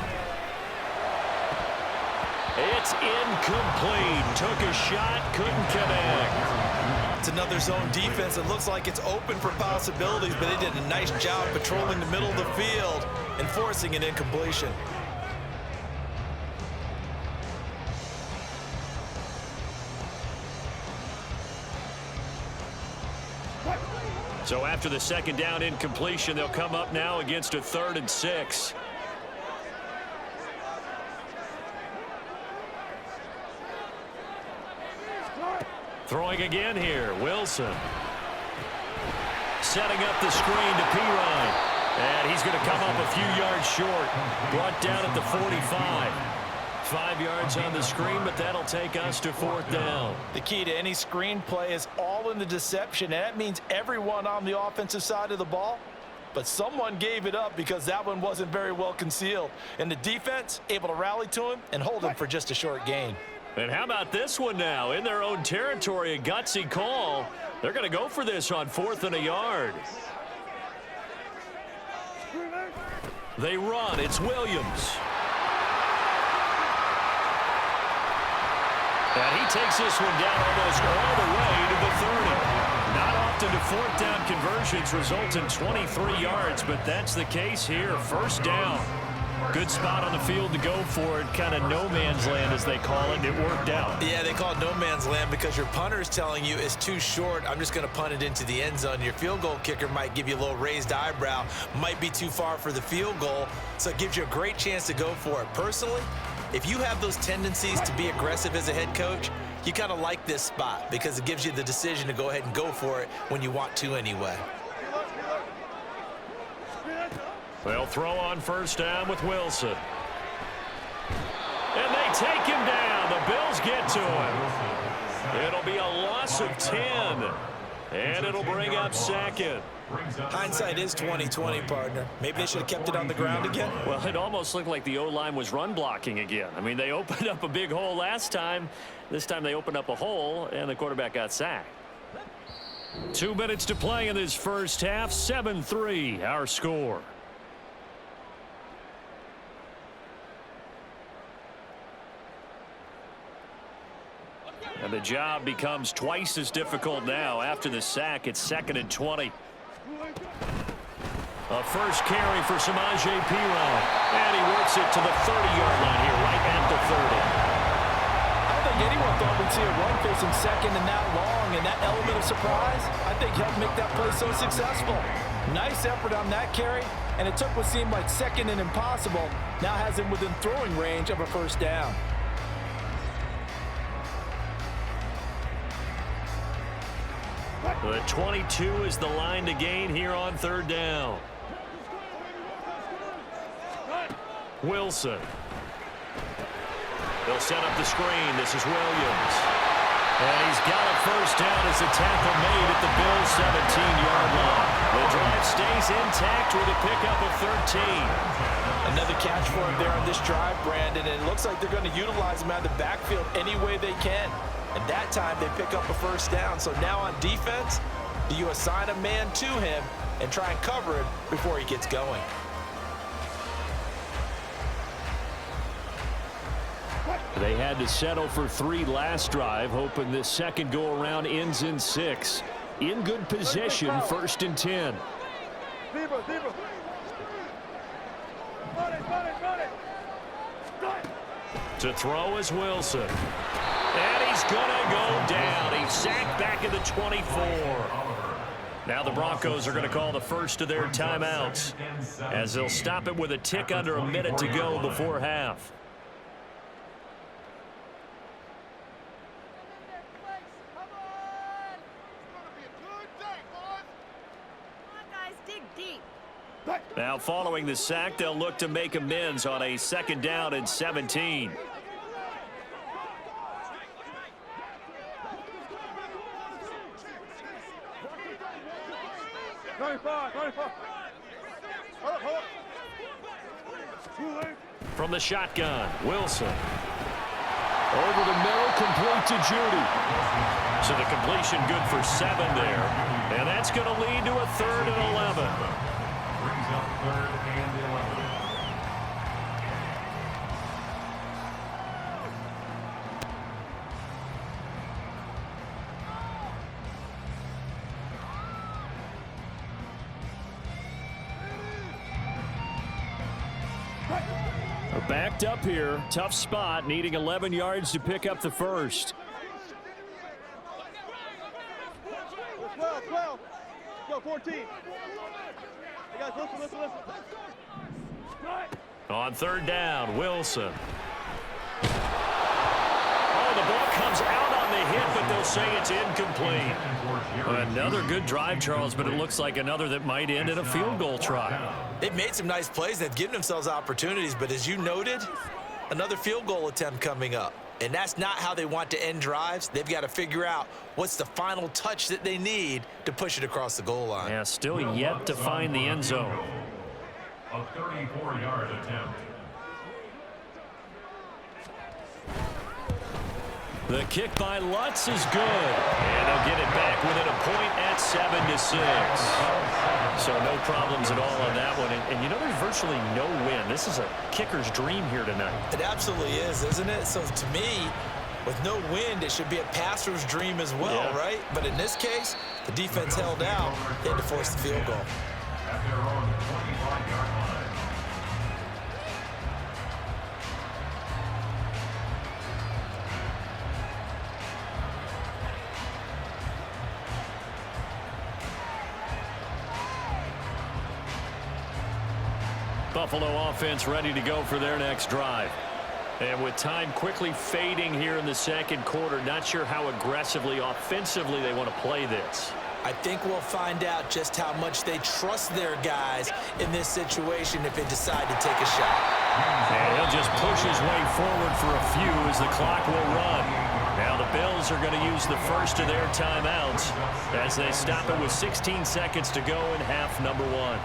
It's incomplete. Took a shot, couldn't connect. It's another zone defense that looks like it's open for possibilities, but they did a nice job patrolling the middle of the field and forcing an incompletion. So after the 2nd down incompletion, they'll come up now against a 3rd and 6. Throwing again here, Wilson. Setting up the screen to Pirine. And he's going to come up a few yards short. Brought down at the 45. 5 yards on the screen, but that'll take us to 4th down. The key to any screen play is all in the deception, and that means everyone on the offensive side of the ball. But someone gave it up because that one wasn't very well concealed. And the defense able to rally to him and hold him for just a short gain. And how about this one now? In their own territory, a gutsy call. They're going to go for this on 4th and a yard. They run. It's Williams. And he takes this one down almost all the way to the 30. Not often do 4th down conversions result in 23 yards, but that's the case here. 1st down. Good spot on the field to go for it. Kind of no man's land, as they call it. It worked out. Yeah, they call it no man's land because your punter is telling you it's too short. I'm just going to punt it into the end zone. Your field goal kicker might give you a little raised eyebrow. Might be too far for the field goal. So it gives you a great chance to go for it. Personally, if you have those tendencies to be aggressive as a head coach, you kind of like this spot because it gives you the decision to go ahead and go for it when you want to anyway. They'll throw on 1st down with Wilson. And they take him down. The Bills get to him. It'll be a loss of 10. And it'll bring up 2nd. Hindsight is 20/20, partner. Maybe they should have kept it on the ground again. Well, it almost looked like the O-line was run blocking again. I mean, they opened up a big hole last time. This time they opened up a hole, and the quarterback got sacked. 2 minutes to play in this first half. 7-3, our score. And the job becomes twice as difficult now. After the sack, it's 2nd and 20. A first carry for Samaje Perine. And he works it to the 30-yard line here, right at the 30. think anyone thought we'd see a run facing second and that long, and that element of surprise, I think, helped make that play so successful. Nice effort on that carry, and it took what seemed like second and impossible, now has him within throwing range of a first down. The 22 is the line to gain here on third down. Wilson. They'll set up the screen. This is Williams. And he's got a first down as the tackle made at the Bills' 17-yard line. The drive stays intact with a pickup of 13. Another catch for him there on this drive, Brandon, and it looks like they're going to utilize him out of the backfield any way they can. And that time they pick up a first down. So now on defense, do you assign a man to him and try and cover him before he gets going? They had to settle for 3 last drive, hoping this second go-around ends in 6. In good possession, 1st and 10. Zebra. Run it. To throw is Wilson. And he's going to go down. He's sacked back at the 24. Now the Broncos are going to call the first of their timeouts, as they'll stop it with a tick under a minute to go before half. Now following the sack, they'll look to make amends on a 2nd down and 17. From the shotgun, Wilson. Over the middle, complete to Judy. So the completion good for 7 there. And that's going to lead to a 3rd and 11. Brings up 3rd and 11. Backed up here, tough spot, needing 11 yards to pick up the first. 12. Go, 14. Hey guys, listen. On 3rd down, Wilson. Oh, the ball comes out on the hit, but they'll say it's incomplete. Another good drive, Charles, but it looks like another that might end in a field goal try. They've made some nice plays. They've given themselves opportunities, but as you noted, another field goal attempt coming up. And that's not how they want to end drives. They've got to figure out what's the final touch that they need to push it across the goal line. Yeah, still yet to find the end zone. A 34-yard attempt. The kick by Lutz is good. And they'll get it back within a point at 7-6. So no problems at all on that one. And you know, there's virtually no win. This is a kicker's dream here tonight. It absolutely is, isn't it? So to me, with no wind, it should be a passer's dream as well, right? But in this case, the defense held out. They had to force the field goal. At their own 25-yard line. Buffalo offense ready to go for their next drive. And with time quickly fading here in the second quarter, not sure how aggressively, offensively they want to play this. I think we'll find out just how much they trust their guys in this situation if they decide to take a shot. And he'll just push his way forward for a few as the clock will run. Now the Bills are going to use the first of their timeouts as they stop it with 16 seconds to go in half number 1.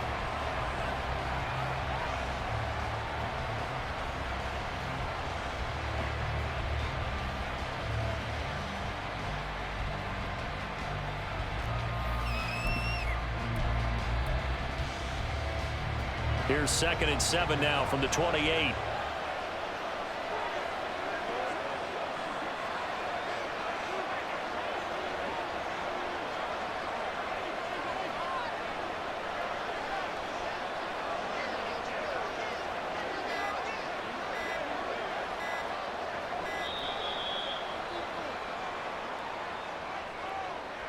Here's 2nd and 7 now from the 28.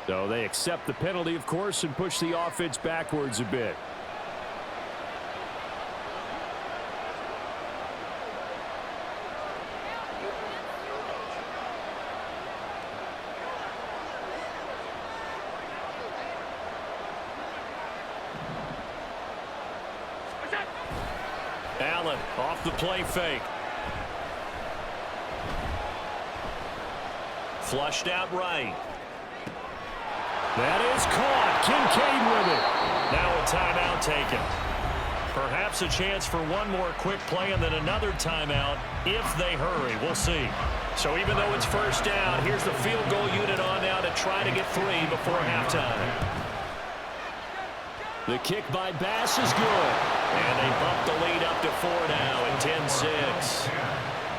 So they accept the penalty, of course, and push the offense backwards a bit. Allen off the play fake. Flushed out right. That is caught. Kincaid with it. Now a timeout taken. Perhaps a chance for one more quick play and then another timeout if they hurry. We'll see. So even though it's first down, here's the field goal unit on now to try to get 3 before halftime. The kick by Bass is good. And they bump the lead up to 4 now at 10-6.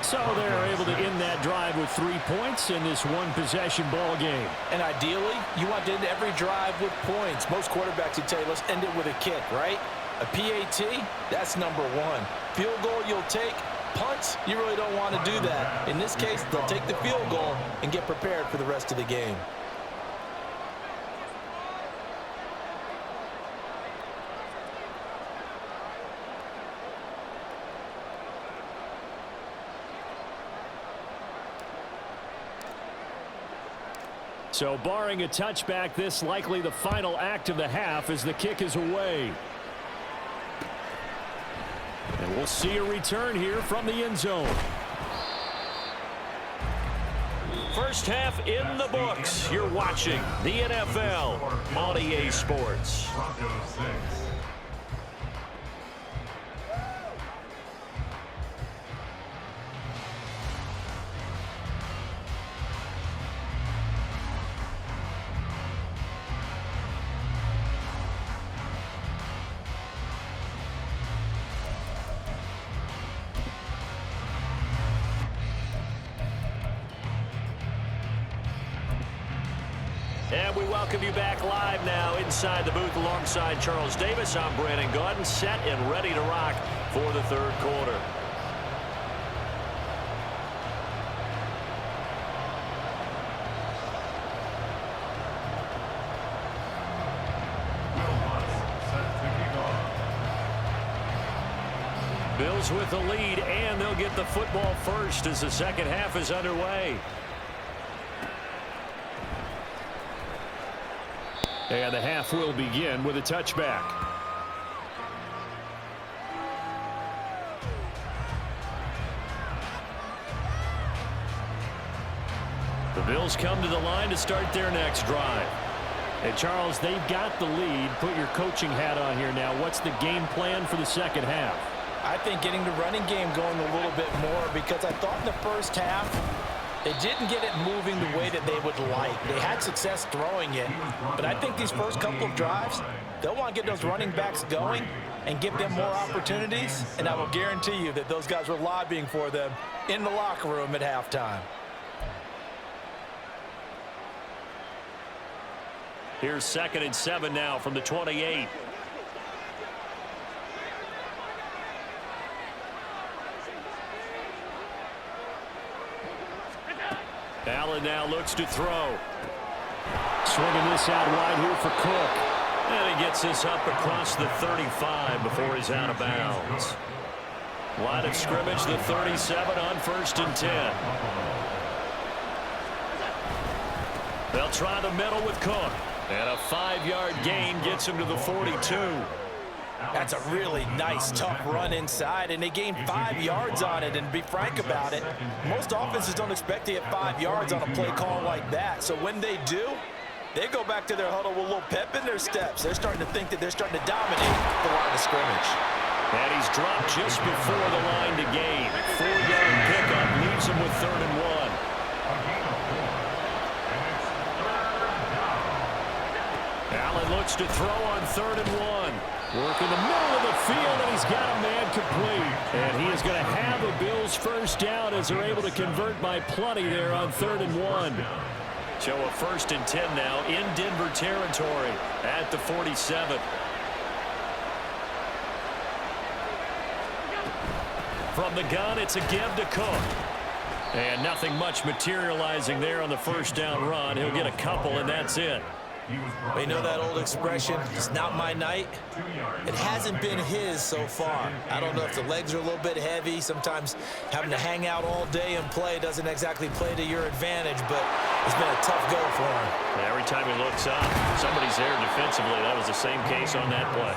So they're able to end that drive with 3 points in this one-possession ball game. And ideally, you want to end every drive with points. Most quarterbacks would tell you, let's end it with a kick, right? A PAT, that's number 1. Field goal you'll take. Punts, you really don't want to do that. In this case, they'll take the field goal and get prepared for the rest of the game. So barring a touchback, this likely the final act of the half as the kick is away. And we'll see a return here from the end zone. First half in the books. You're watching the NFL on EA Sports. Broncos 6. And we welcome you back live now inside the booth alongside Charles Davis. I'm Brandon Gaudin, set and ready to rock for the third quarter. Bills with the lead, and they'll get the football first as the second half is underway. And the half will begin with a touchback. The Bills come to the line to start their next drive. And Charles, they've got the lead. Put your coaching hat on here now. What's the game plan for the second half? I think getting the running game going a little bit more, because I thought in the first half they didn't get it moving the way that they would like. They had success throwing it, but I think these first couple of drives, they'll want to get those running backs going and give them more opportunities, and I will guarantee you that those guys were lobbying for them in the locker room at halftime. Here's 2nd and 7 now from the 28. Allen now looks to throw. Swinging this out wide here for Cook. And he gets this up across the 35 before he's out of bounds. Line of scrimmage, the 37 on 1st and 10. They'll try the middle with Cook. And a 5-yard gain gets him to the 42. That's a really nice, tough run inside, and they gained 5 yards on it. And to be frank about it, most offenses don't expect to get 5 yards on a play call like that. So when they do, they go back to their huddle with a little pep in their steps. They're starting to think that they're starting to dominate the line of scrimmage. And he's dropped just before the line to gain. 4-yard pickup leaves him with 3rd and 1. Allen looks to throw on 3rd and 1. Work in the middle of the field, and he's got a man complete. And he is going to have a Bills first down as they're able to convert by plenty there on 3rd and 1. So a 1st and 10 now in Denver territory at the 47. From the gun, it's a give to Cook. And nothing much materializing there on the first down run. He'll get a couple, and that's it. Well, you know that old expression, it's not my night? It hasn't been his so far. I don't know if the legs are a little bit heavy. Sometimes having to hang out all day and play doesn't exactly play to your advantage, but it's been a tough go for him. Yeah, every time he looks up, somebody's there defensively. That was the same case on that play.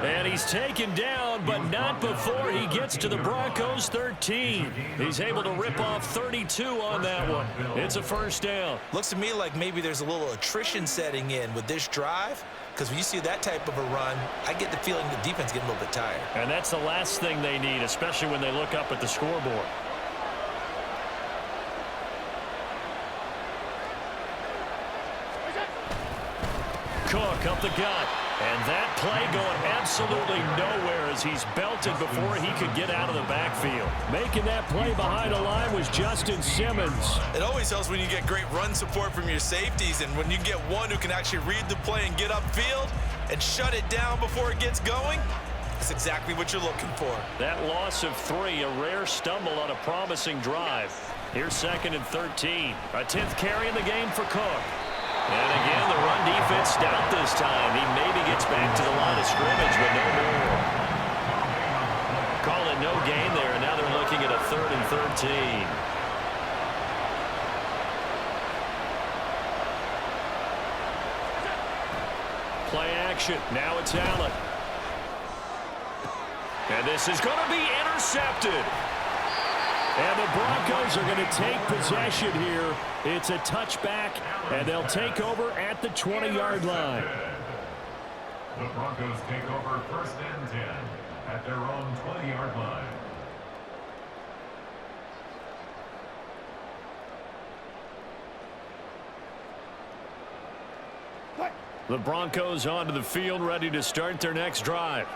And he's taken down, but not before he gets to the Broncos' 13. He's able to rip off 32 on that one. It's a first down. Looks to me like maybe there's a little attrition setting in with this drive, because when you see that type of a run, I get the feeling the defense getting a little bit tired. And that's the last thing they need, especially when they look up at the scoreboard. Cook up the gut. And that play going absolutely nowhere as he's belted before he could get out of the backfield. Making that play behind the line was Justin Simmons. It always helps when you get great run support from your safeties, and when you get one who can actually read the play and get upfield and shut it down before it gets going, that's exactly what you're looking for. That loss of 3, a rare stumble on a promising drive. Here's 2nd and 13. A 10th carry in the game for Cook. And again, the run defense stout this time. He maybe gets back to the line of scrimmage, but no more. Call it no gain there, and now they're looking at a 3rd and 13. Play action. Now it's Allen. And this is going to be intercepted. And the Broncos are going to take possession here. It's a touchback, and they'll take over at the 20-yard line. The Broncos take over 1st and 10 at their own 20-yard line. The Broncos onto the field, ready to start their next drive.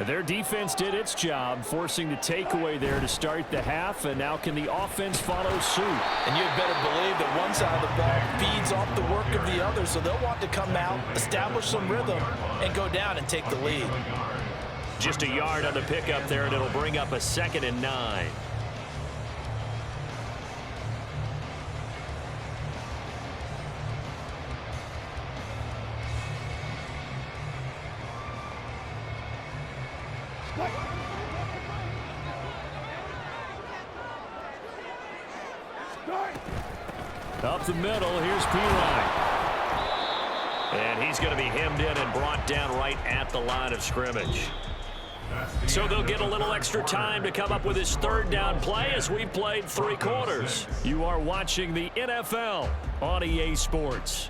Their defense did its job, forcing the takeaway there to start the half, and now can the offense follow suit? And you'd better believe that one side of the ball feeds off the work of the other, so they'll want to come out, establish some rhythm, and go down and take the lead. Just a yard on the pickup there, and it'll bring up a 2nd and 9. Up the middle, here's P-Line. And he's going to be hemmed in and brought down right at the line of scrimmage. So they'll get a little extra time to come up with his 3rd down play as we played 3 quarters. You are watching the NFL on EA Sports.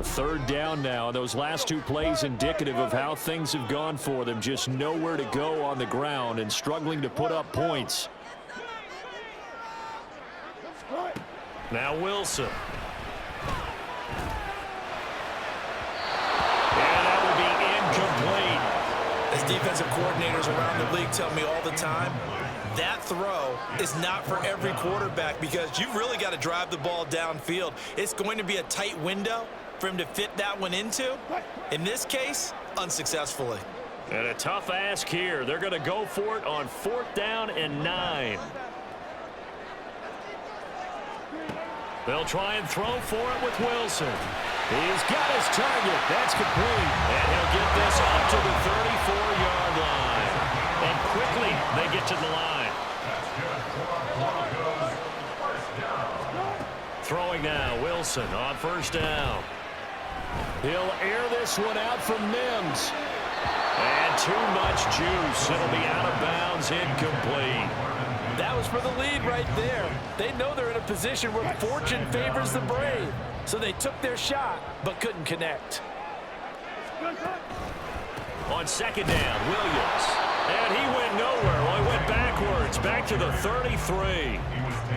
Third down now. Those last 2 plays indicative of how things have gone for them. Just nowhere to go on the ground and struggling to put up points. Now Wilson. And that will be incomplete. As defensive coordinators around the league tell me all the time, that throw is not for every quarterback because you've really got to drive the ball downfield. It's going to be a tight window for him to fit that one into. In this case, unsuccessfully. And a tough ask here. They're going to go for it on 4th down and 9. They'll try and throw for it with Wilson. He's got his target. That's complete. And he'll get this up to the 34-yard line. And quickly, they get to the line. Throwing now, Wilson on 1st down. He'll air this one out from Mims. And too much juice. It'll be out of bounds, incomplete. That was for the lead right there. They know they're in a position where fortune favors the brave. So they took their shot, but couldn't connect. On 2nd down, Williams. And he went nowhere. Well, he went backwards, back to the 33.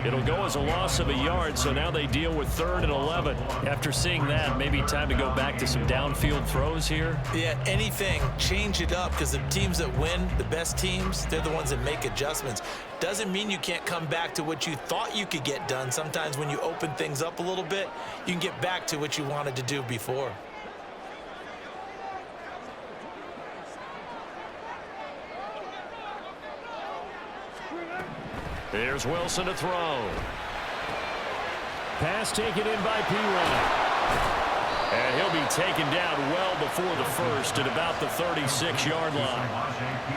It'll go as a loss of a yard, so now they deal with 3rd and 11. After seeing that, maybe time to go back to some downfield throws here. Yeah, anything, change it up, because the teams that win, the best teams, they're the ones that make adjustments. Doesn't mean you can't come back to what you thought you could get done. Sometimes when you open things up a little bit, you can get back to what you wanted to do before. Here's Wilson to throw. Pass taken in by P-Ryan. And he'll be taken down well before the first at about the 36-yard line.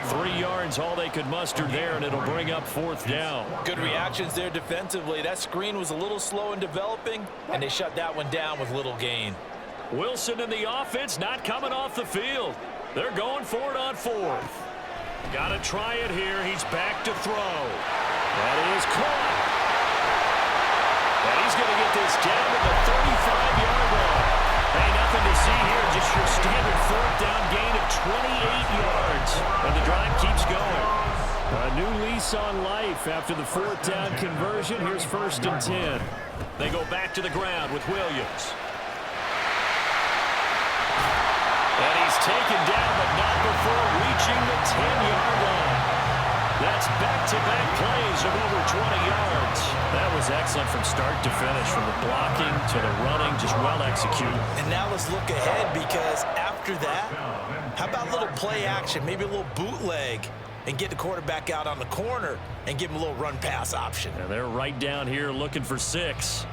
3 yards, all they could muster there, and it'll bring up 4th down. Good reactions there defensively. That screen was a little slow in developing, and they shut that one down with little gain. Wilson and the offense not coming off the field. They're going for it on 4th. Got to try it here. He's back to throw. That is caught. And he's going to get this down to the 35-yard line. Hey, nothing to see here. Just your standard 4th down gain of 28 yards. And the drive keeps going. A new lease on life after the 4th down conversion. Here's 1st and 10. They go back to the ground with Williams. And he's taken down, but not before reaching the 10-yard line. That's back-to-back plays of over 20 yards. That was excellent from start to finish, from the blocking to the running, just well executed. And now let's look ahead, because after that, how about a little play action, maybe a little bootleg, and get the quarterback out on the corner and give him a little run-pass option. And they're right down here looking for 6.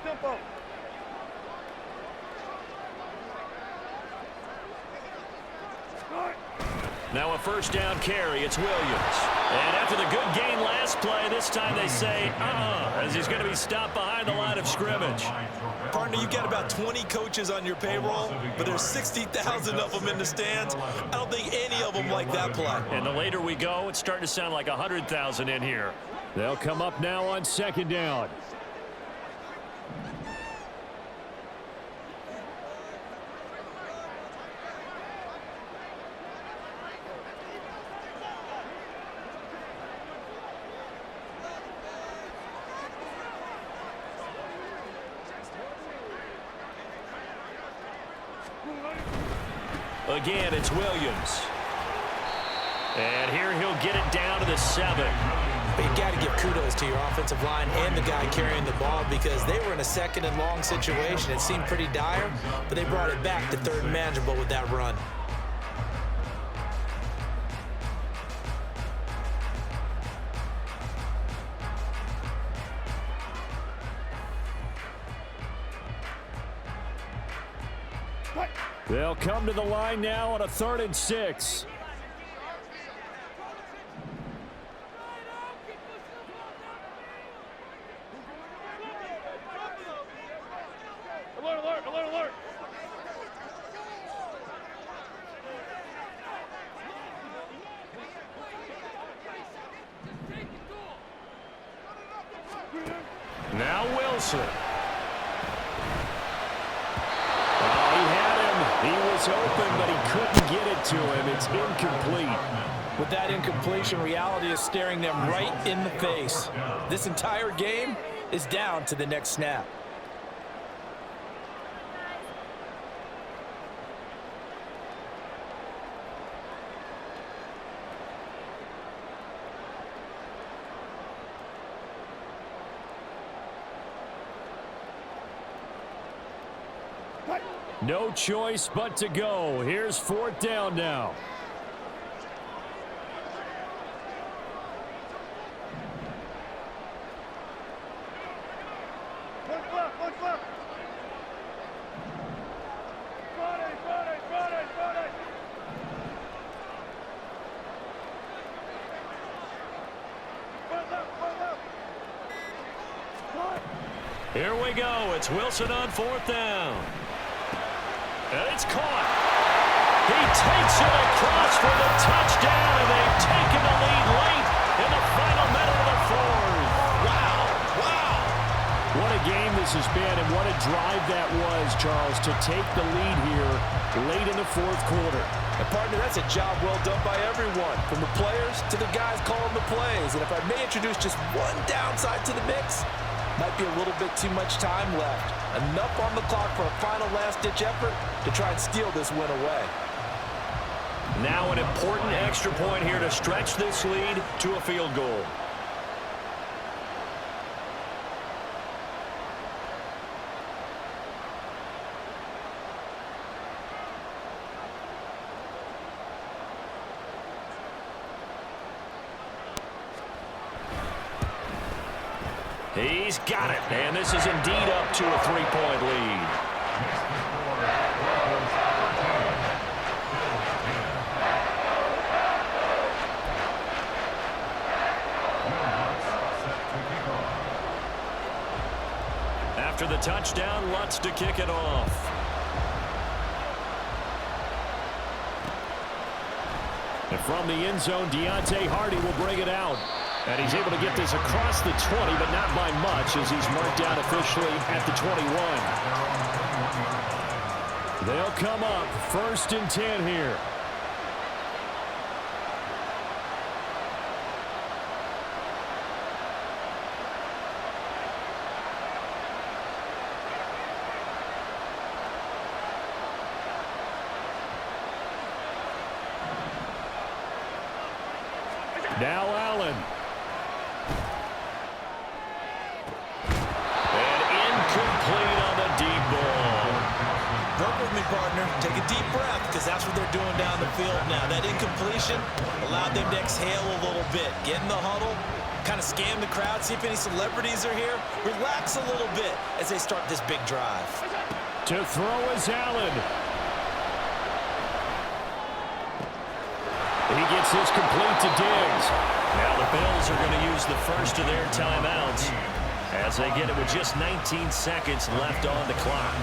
Tempo. Now a 1st down carry. It's Williams. And after the good gain last play, this time they say, as he's going to be stopped behind the line of scrimmage. Partner, you got about 20 coaches on your payroll, but there's 60,000 of them in the stands. I don't think any of them like that play. And the later we go, it's starting to sound like 100,000 in here. They'll come up now on 2nd down. Again, it's Williams. And here he'll get it down to the 7. But you got to give kudos to your offensive line and the guy carrying the ball, because they were in a 2nd and long situation. It seemed pretty dire, but they brought it back to 3rd and manageable with that run. They'll come to the line now on a 3rd and 6. Alert. Now Wilson. He was open, but he couldn't get it to him. It's incomplete. With that incompletion, reality is staring them right in the face. This entire game is down to the next snap. No choice but to go. Here's 4th down now. Look left. Friday. Front left. Here we go. It's Wilson on 4th down. And it's caught. He takes it across for the touchdown, and they've taken the lead late in the final minute of the 4th. Wow. What a game this has been, and what a drive that was, Charles, to take the lead here late in the 4th quarter. And partner, that's a job well done by everyone, from the players to the guys calling the plays. And if I may introduce just one downside to the mix, might be a little bit too much time left. Enough on the clock for a final last-ditch effort to try and steal this win away. Now an important extra point here to stretch this lead to a field goal. He's got it, and this is indeed up to a 3-point lead. After the touchdown, Lutz to kick it off. And from the end zone, Deontay Hardy will bring it out. And he's able to get this across the 20, but not by much, as he's marked down officially at the 21. They'll come up 1st and 10 here. Now Allen. And incomplete on the deep ball. Work with me, partner. Take a deep breath, because that's what they're doing down the field now. That incompletion allowed them to exhale a little bit. Get in the huddle, kind of scan the crowd, see if any celebrities are here. Relax a little bit as they start this big drive. To throw is Allen. He gets this complete to Diggs. Now the Bills are going to use the first of their timeouts as they get it with just 19 seconds left on the clock.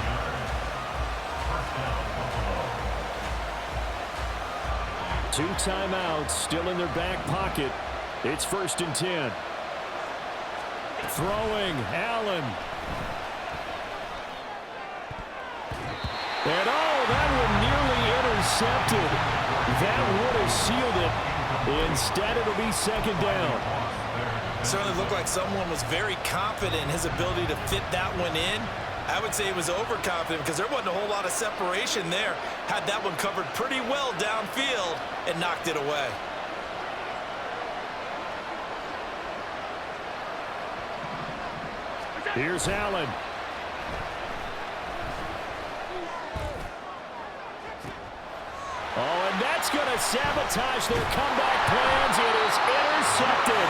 Two timeouts still in their back pocket. It's 1st and 10. Throwing, Allen. And that one nearly intercepted. That would have sealed it. Instead, it'll be 2nd down. Certainly looked like someone was very confident in his ability to fit that one in. I would say he was overconfident because there wasn't a whole lot of separation there. Had that one covered pretty well downfield and knocked it away. Here's Allen. Oh, and that's going to sabotage their comeback plans. It is intercepted.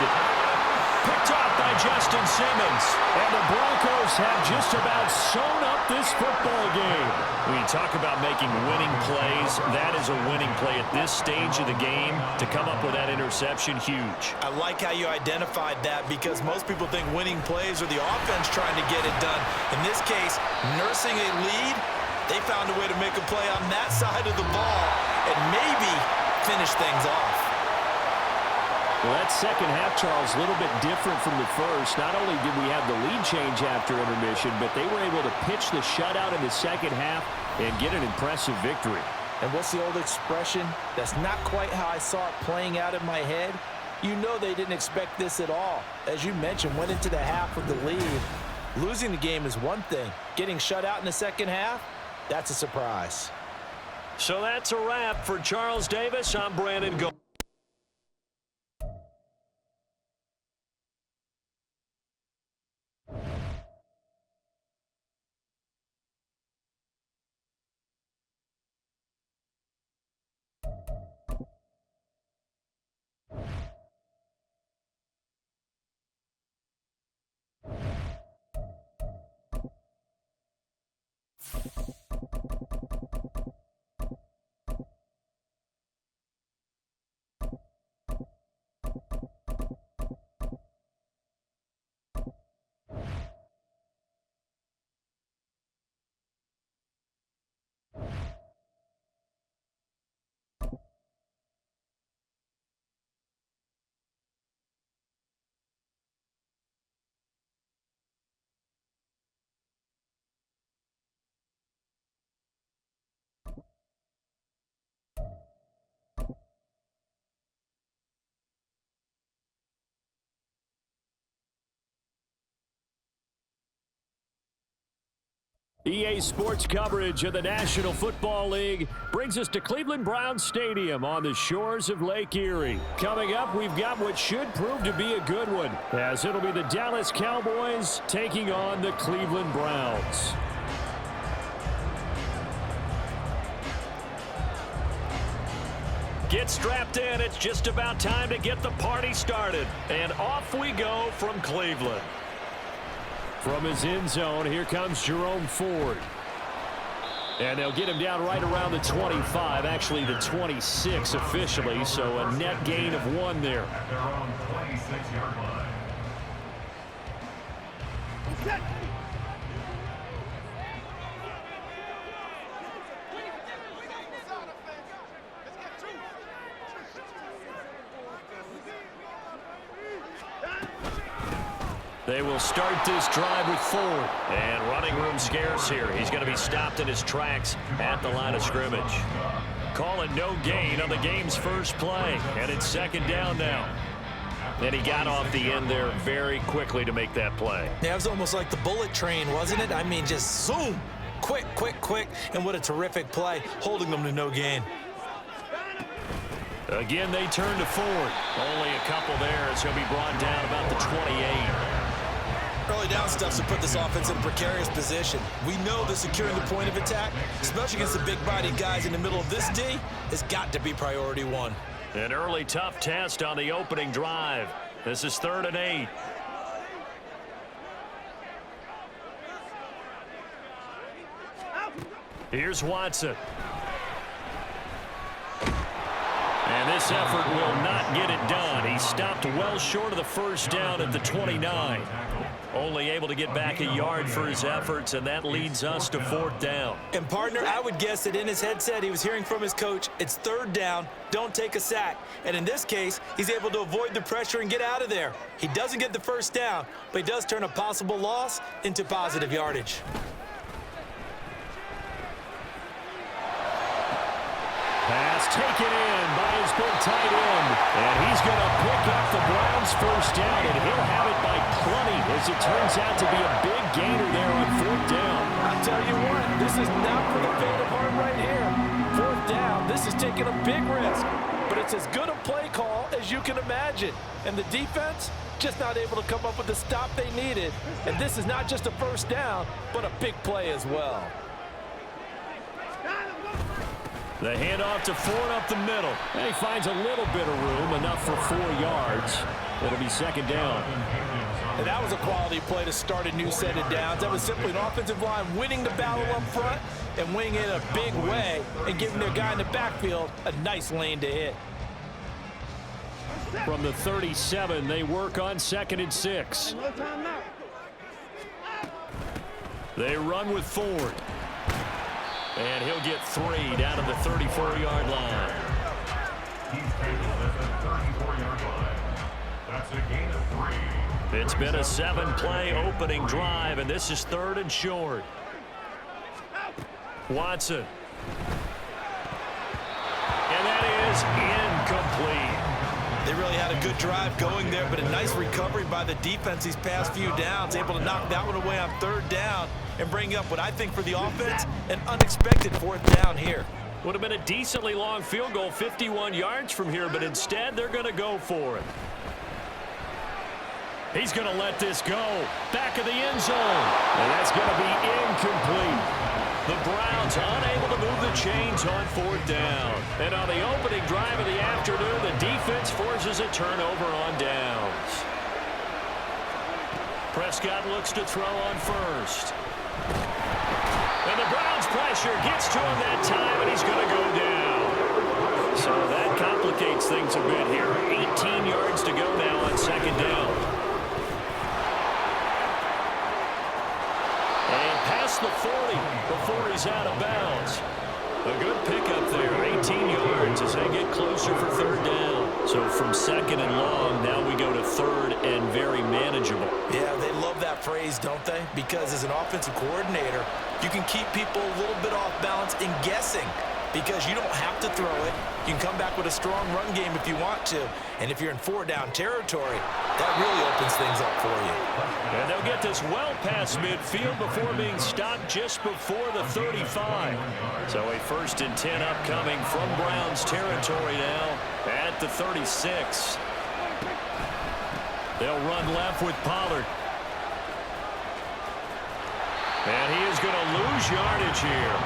Picked off by Justin Simmons. And the Broncos have just about sewn up this football game. When you talk about making winning plays, that is a winning play at this stage of the game. To come up with that interception, huge. I like how you identified that, because most people think winning plays are the offense trying to get it done. In this case, nursing a lead, they found a way to make a play on that side of the ball and maybe finish things off. Well, that second half, Charles, a little bit different from the first. Not only did we have the lead change after intermission, but they were able to pitch the shutout in the second half and get an impressive victory. And what's the old expression? That's not quite how I saw it playing out in my head. You know they didn't expect this at all. As you mentioned, went into the half with the lead. Losing the game is one thing. Getting shut out in the second half, that's a surprise. So that's a wrap for Charles Davis. I'm Brandon Gold. EA Sports coverage of the National Football League brings us to Cleveland Browns Stadium on the shores of Lake Erie. Coming up, we've got what should prove to be a good one, as it'll be the Dallas Cowboys taking on the Cleveland Browns. Get strapped in. It's just about time to get the party started. And off we go from Cleveland. From his end zone, here comes Jerome Ford. And they'll get him down right around the 25, actually the 26 officially, so a net gain of 1 there. At their own 26-yard line. They will start this drive with Ford. And running room scarce here. He's going to be stopped in his tracks at the line of scrimmage. Call it no gain on the game's first play. And it's second down now. And he got off the end there very quickly to make that play. Yeah, it was almost like the bullet train, wasn't it? I mean, just zoom. Quick, quick, quick. And what a terrific play, holding them to no gain. Again, they turn to Ford. Only a couple there as he'll be brought down about the 28. Early down stuff to put this offense in a precarious position. We know that securing the point of attack, especially against the big-bodied guys in the middle of this D, has got to be priority 1. An early tough test on the opening drive. This is 3rd and 8. Here's Watson. And this effort will not get it done. He stopped well short of the first down at the 29. Only able to get back a yard for his efforts, and that leads us to 4th down. And, partner, I would guess that in his headset he was hearing from his coach, it's 3rd down, don't take a sack. And in this case, he's able to avoid the pressure and get out of there. He doesn't get the first down, but he does turn a possible loss into positive yardage. Pass taken in by his big tight end. And he's going to pick up the Browns' first down, and he'll have it by plenty as it turns out to be a big gainer there on 4th down. I tell you what, this is not for the faint of heart right here. 4th down, this is taking a big risk. But it's as good a play call as you can imagine. And the defense just not able to come up with the stop they needed. And this is not just a first down, but a big play as well. The handoff to Ford up the middle. And he finds a little bit of room, enough for 4 yards. It'll be second down. And that was a quality play to start a new set of downs. That was simply an offensive line winning the battle up front and winning it in a big way and giving their guy in the backfield a nice lane to hit. From the 37, they work on 2nd and 6. They run with Ford. And he'll get 3 down to the 34-yard line. He's tackled at the 34-yard line. That's a gain of 3. It's been a 7-play opening drive, and this is 3rd and short. Watson. And that is incomplete. They really had a good drive going there, but a nice recovery by the defense these past few downs, able to knock that one away on 3rd down and bring up what I think for the offense, an unexpected 4th down here. Would have been a decently long field goal, 51 yards from here, but instead they're going to go for it. He's going to let this go. Back of the end zone. And that's going to be incomplete. The Browns unable to move the chains on 4th down. And on the opening drive of the afternoon, the defense forces a turnover on downs. Prescott looks to throw on first. And the Browns pressure gets to him that time, and he's going to go down. So that complicates things a bit here. 18 yards to go now on 2nd down. And past the 40 before he's out of bounds. A good pickup there, 18 yards as they get closer for 3rd down. So from 2nd and long, now we go to 3rd and very manageable. Yeah, they love that phrase, don't they? Because as an offensive coordinator, you can keep people a little bit off balance and guessing. because you don't have to throw it. You can come back with a strong run game if you want to. And if you're in 4-down territory, that really opens things up for you. And they'll get this well past midfield before being stopped just before the 35. So a 1st and 10 upcoming from Browns territory now at the 36. They'll run left with Pollard. And he is going to lose yardage here.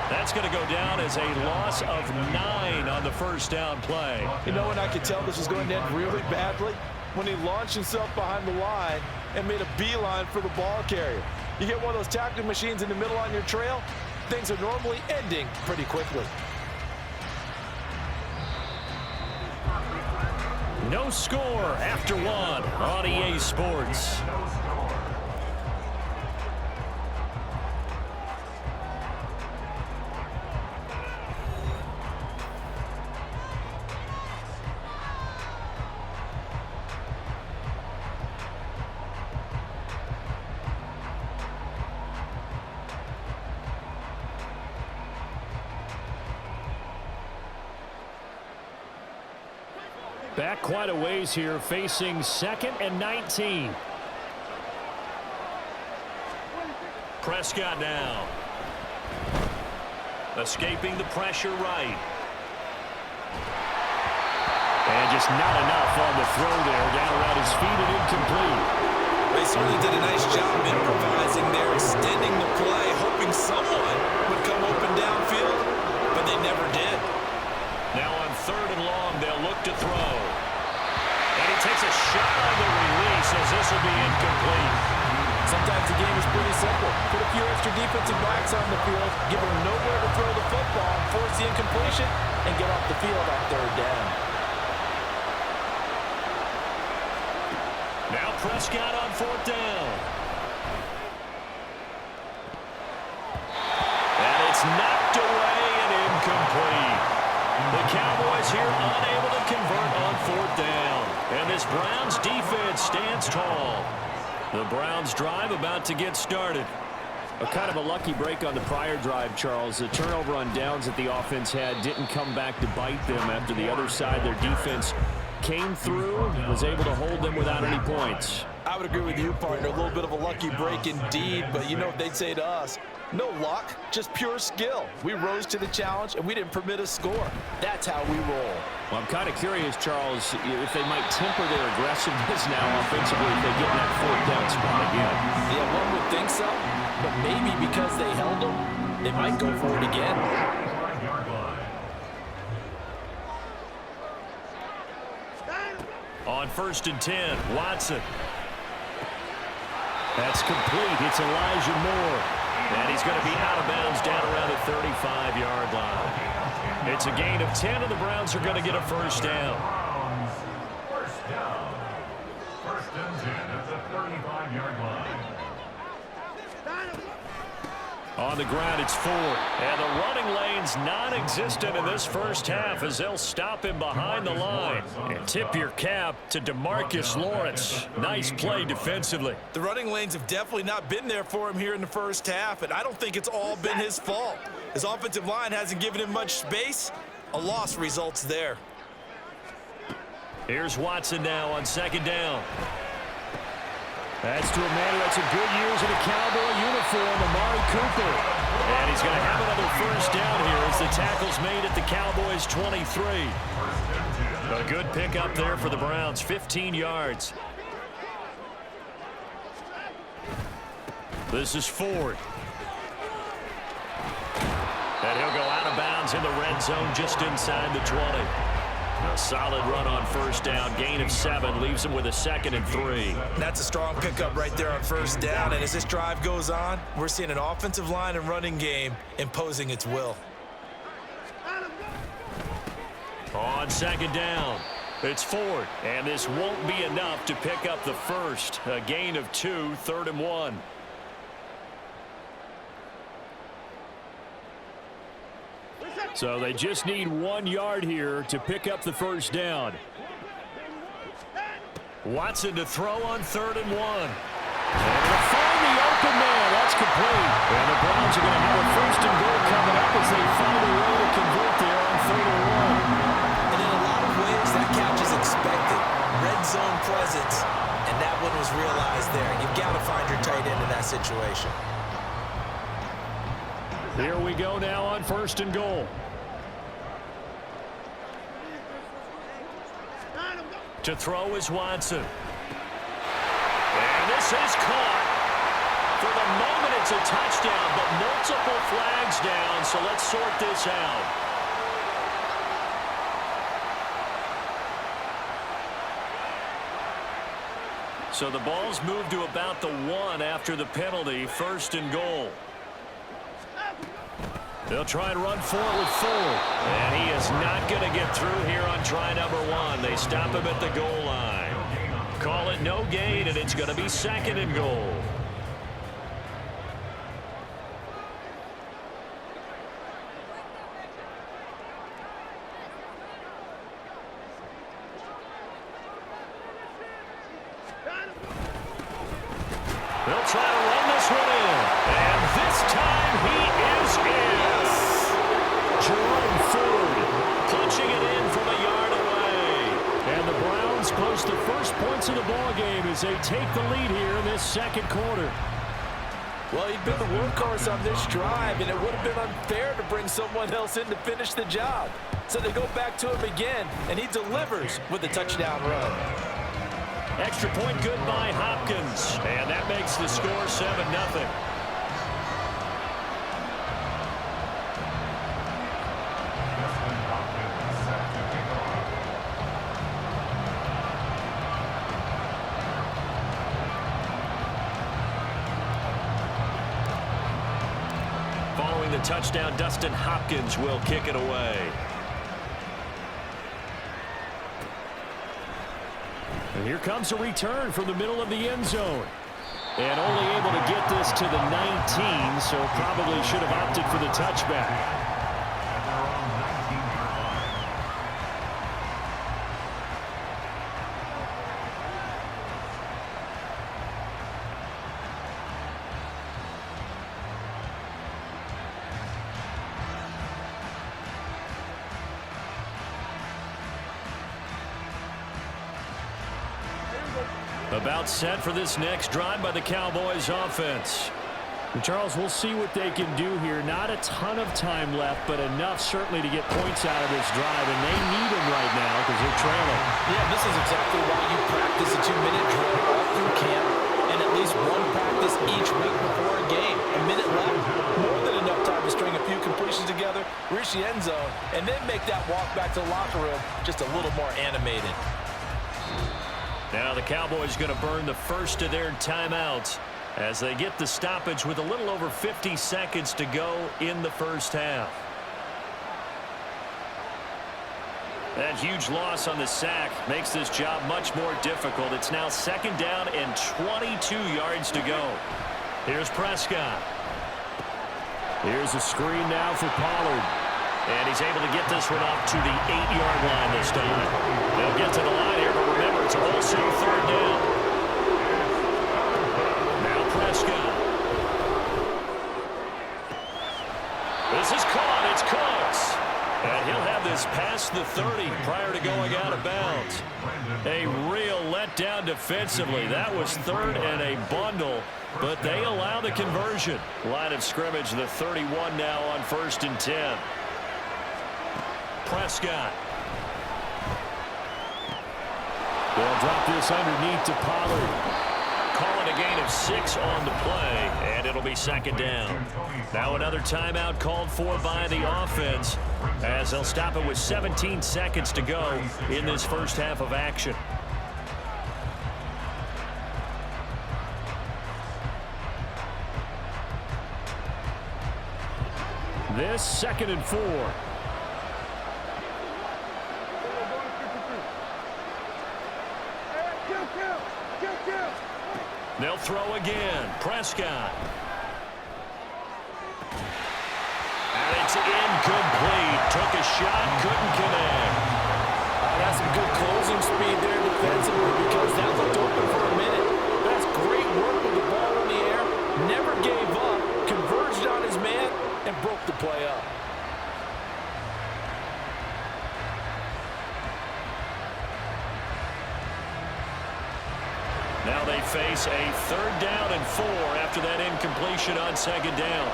That's going to go down as a loss of 9 on the 1st down play. You know when I could tell this was going to end really badly? When he launched himself behind the line and made a beeline for the ball carrier. You get one of those tackling machines in the middle on your trail, things are normally ending pretty quickly. No score after 1 on EA Sports. Back quite a ways here, facing 2nd and 19. Prescott now. Escaping the pressure right. And just not enough on the throw there. Down around his feet and incomplete. They certainly did a nice job improvising there, extending the play, hoping someone would come open downfield, but they never did. Now on 3rd and long, they'll look to throw. And he takes a shot on the release as this will be incomplete. Sometimes the game is pretty simple. Put a few extra defensive backs on the field, give them nowhere to throw the football, force the incompletion, and get off the field on 3rd down. Now Prescott on 4th down. And it's knocked away and incomplete. The Cowboys here unable to convert on 4th down. And this Browns defense stands tall. The Browns drive about to get started. A kind of a lucky break on the prior drive, Charles. The turnover on downs that the offense had didn't come back to bite them after the other side. Their defense came through, was able to hold them without any points. I would agree with you, partner. A little bit of a lucky break indeed, but you know what they'd say to us? No luck, just pure skill. We rose to the challenge, and we didn't permit a score. That's how we roll. Well, I'm kind of curious, Charles, if they might temper their aggressiveness now offensively if they get in that 4th down spot again. Yeah, one would think so, but maybe because they held them, they might go for it again. On 1st and 10, Watson. That's complete. It's Elijah Moore. And he's going to be out of bounds down around the 35-yard line. It's a gain of 10, and the Browns are going to get a 1st down. First down. 1st and 10 at the 35-yard line. On the ground, it's Ford. And the running lane's non-existent in this 1st half as they'll stop him behind the line. And tip your cap to DeMarcus Lawrence. Nice play defensively. The running lanes have definitely not been there for him here in the 1st half, and I don't think it's all been his fault. His offensive line hasn't given him much space. A loss results there. Here's Watson now on 2nd down. That's to a man who had some good years in a Cowboy uniform, Amari Cooper. And he's going to have another 1st down here as the tackle's made at the Cowboys' 23. A good pickup there for the Browns, 15 yards. This is Ford. And he'll go out of bounds in the red zone just inside the 20. A solid run on 1st down, gain of 7, leaves him with a 2nd and 3. That's a strong pickup right there on 1st down, and as this drive goes on, we're seeing an offensive line and running game imposing its will. On 2nd down, it's Ford, and this won't be enough to pick up the 1st. A gain of 2, 3rd and 1. So they just need 1 yard here to pick up the 1st down. Watson to throw on 3rd and 1. And to find the open man. That's That's complete. And the Browns are going to have a first and goal coming up as they find a way to convert there on 3rd and 1. And in a lot of ways, that catch is expected. Red zone presence, and that one was realized there. You've got to find your tight end in that situation. Here we go now on 1st and goal. To throw is Watson. And this is caught. For the moment, it's a touchdown, but multiple flags down, so let's sort this out. So the ball's moved to about the 1 after the penalty, 1st and goal. They'll try and run for it with Fuller. And he is not going to get through here on try number 1. They stop him at the goal line. Call it no gain, and it's going to be 2nd and goal. They'll try to run this one in. And this time he is in. Jerome Ford punching it in from a yard away. And the Browns post the first points of the ballgame as they take the lead here in this 2nd quarter. Well, he'd been the workhorse on this drive, and it would have been unfair to bring someone else in to finish the job. So they go back to him again, and he delivers with a touchdown run. Extra point good by Hopkins. And that makes the score 7-0. Following the touchdown, Dustin Hopkins will kick it away. And here comes a return from the middle of the end zone. And only able to get this to the 19, so probably should have opted for the touchback. About set for this next drive by the Cowboys offense. And Charles, we'll see what they can do here. Not a ton of time left, but enough certainly to get points out of this drive, and they need them right now because they're trailing. Yeah, this is exactly why you practice a 2-minute drill all through camp and at least one practice each week before a game. A minute left, more than enough time to string a few completions together, reach the end zone, and then make that walk back to the locker room just a little more animated. Now the Cowboys going to burn the first of their timeouts as they get the stoppage with a little over 50 seconds to go in the first half. That huge loss on the sack makes this job much more difficult. It's now 2nd down and 22 yards to go. Here's Prescott. Here's a screen now for Pollard. And he's able to get this one up to the 8-yard line this time. They'll get to the line here, but remember, it's also 3rd down. Now Prescott. This is caught. It's Cooks. And he'll have this past the 30 prior to going out of bounds. A real letdown defensively. That was 3rd and a bundle, but they allow the conversion. Line of scrimmage, the 31 now on 1st and 10. Prescott. They'll drop this underneath to Pollard. Calling a gain of 6 on the play, and it'll be 2nd down. Now another timeout called for by the offense as they'll stop it with 17 seconds to go in this first half of action. This 2nd and 4. They'll throw again. Prescott. And it's incomplete. Took a shot, couldn't connect. That's some good closing speed there defensively because that looked open for a minute. That's great work with the ball in the air. Never gave up. Now they face a 3rd down and 4 after that incompletion on 2nd down.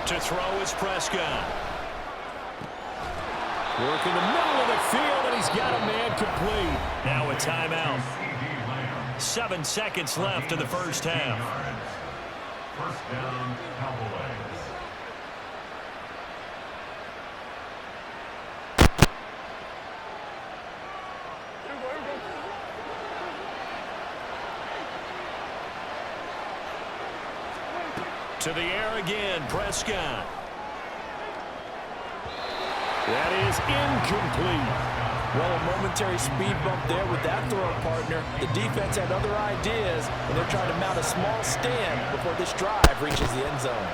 To throw is Prescott. Working the middle of the field, and he's got a man complete. Now a timeout. 7 seconds left in the first half. First down, Cowboys. To the air again, Prescott. That is incomplete. Well, a momentary speed bump there with that throw partner. The defense had other ideas, and they're trying to mount a small stand before this drive reaches the end zone.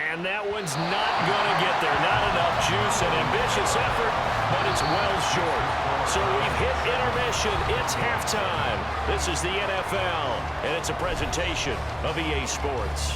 And that one's not going to get there. Not enough juice. An ambitious effort, but it's well short. So we've hit intermission. It's halftime. This is the NFL, and it's a presentation of EA Sports.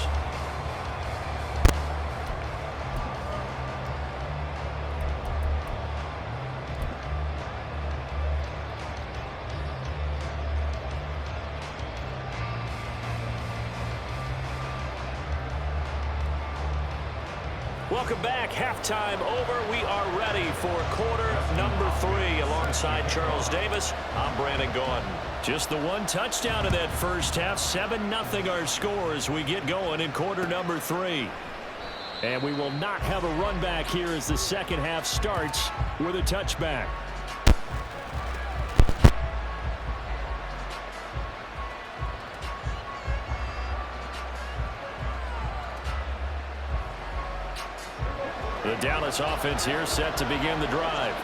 Welcome back. Halftime over. We are ready for quarter number 3. Alongside Charles Davis, I'm Brandon Gaudin. Just the one touchdown in that first half. 7-0 our score as we get going in quarter number 3. And we will not have a run back here as the second half starts with a touchback. The Dallas offense here set to begin the drive.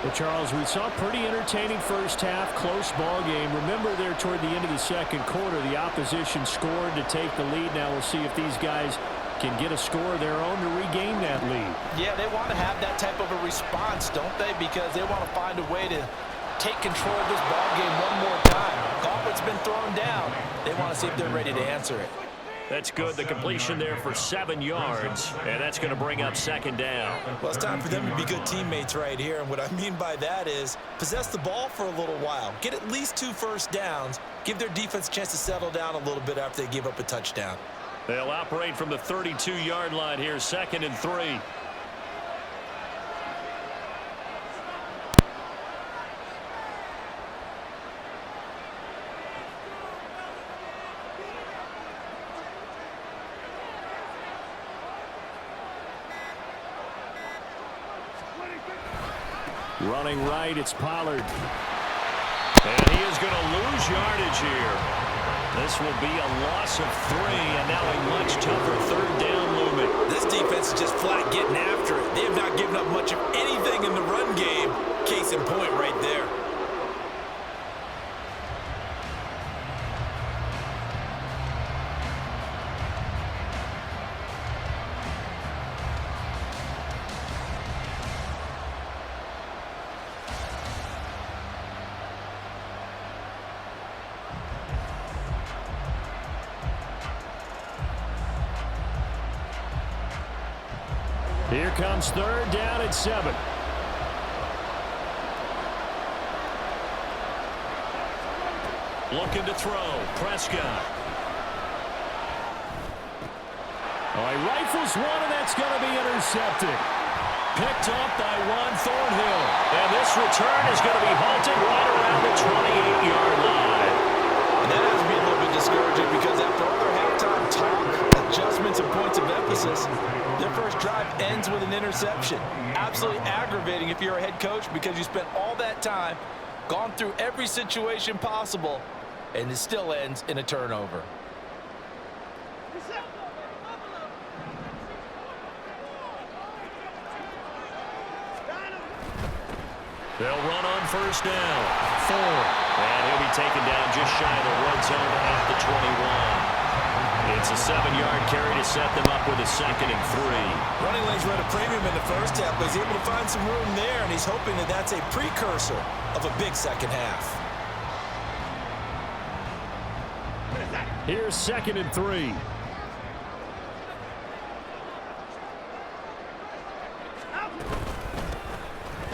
Well, Charles, we saw a pretty entertaining first half, close ball game. Remember there toward the end of the second quarter, the opposition scored to take the lead. Now we'll see if these guys can get a score of their own to regain that lead. Yeah, they want to have that type of a response, don't they? Because they want to find a way to take control of this ball game one more time. Gauntlet's been thrown down. They want to see if they're ready to answer it. That's good. The completion there for 7 yards, and that's going to bring up 2nd down. Well, it's time for them to be good teammates right here, and what I mean by that is possess the ball for a little while, get at least 2 first downs, give their defense a chance to settle down a little bit after they give up a touchdown. They'll operate from the 32-yard line here, 2nd and 3. Running right, it's Pollard. And he is going to lose yardage here. This will be a loss of 3, and now a much tougher 3rd down looming. This defense is just flat getting after it. They have not given up much of anything in the run game. Case in point right there. Here comes 3rd down and 7. Looking to throw. Prescott. Oh, he rifles one, and that's going to be intercepted. Picked up by Juan Thornhill. And this return is going to be halted right around the 28-yard line. And that has to be a little bit discouraging because after all their halftime talk, adjustments, and points of emphasis, their first drive ends with an interception. Absolutely aggravating if you're a head coach because you spent all that time, gone through every situation possible, and it still ends in a turnover. They'll run on 1st down. 4. And he'll be taken down just shy of the red zone at the 21. It's a 7-yard carry to set them up with a 2nd and 3. Running lanes were at a premium in the first half, but he's able to find some room there, and he's hoping that that's a precursor of a big second half. Here's 2nd and 3.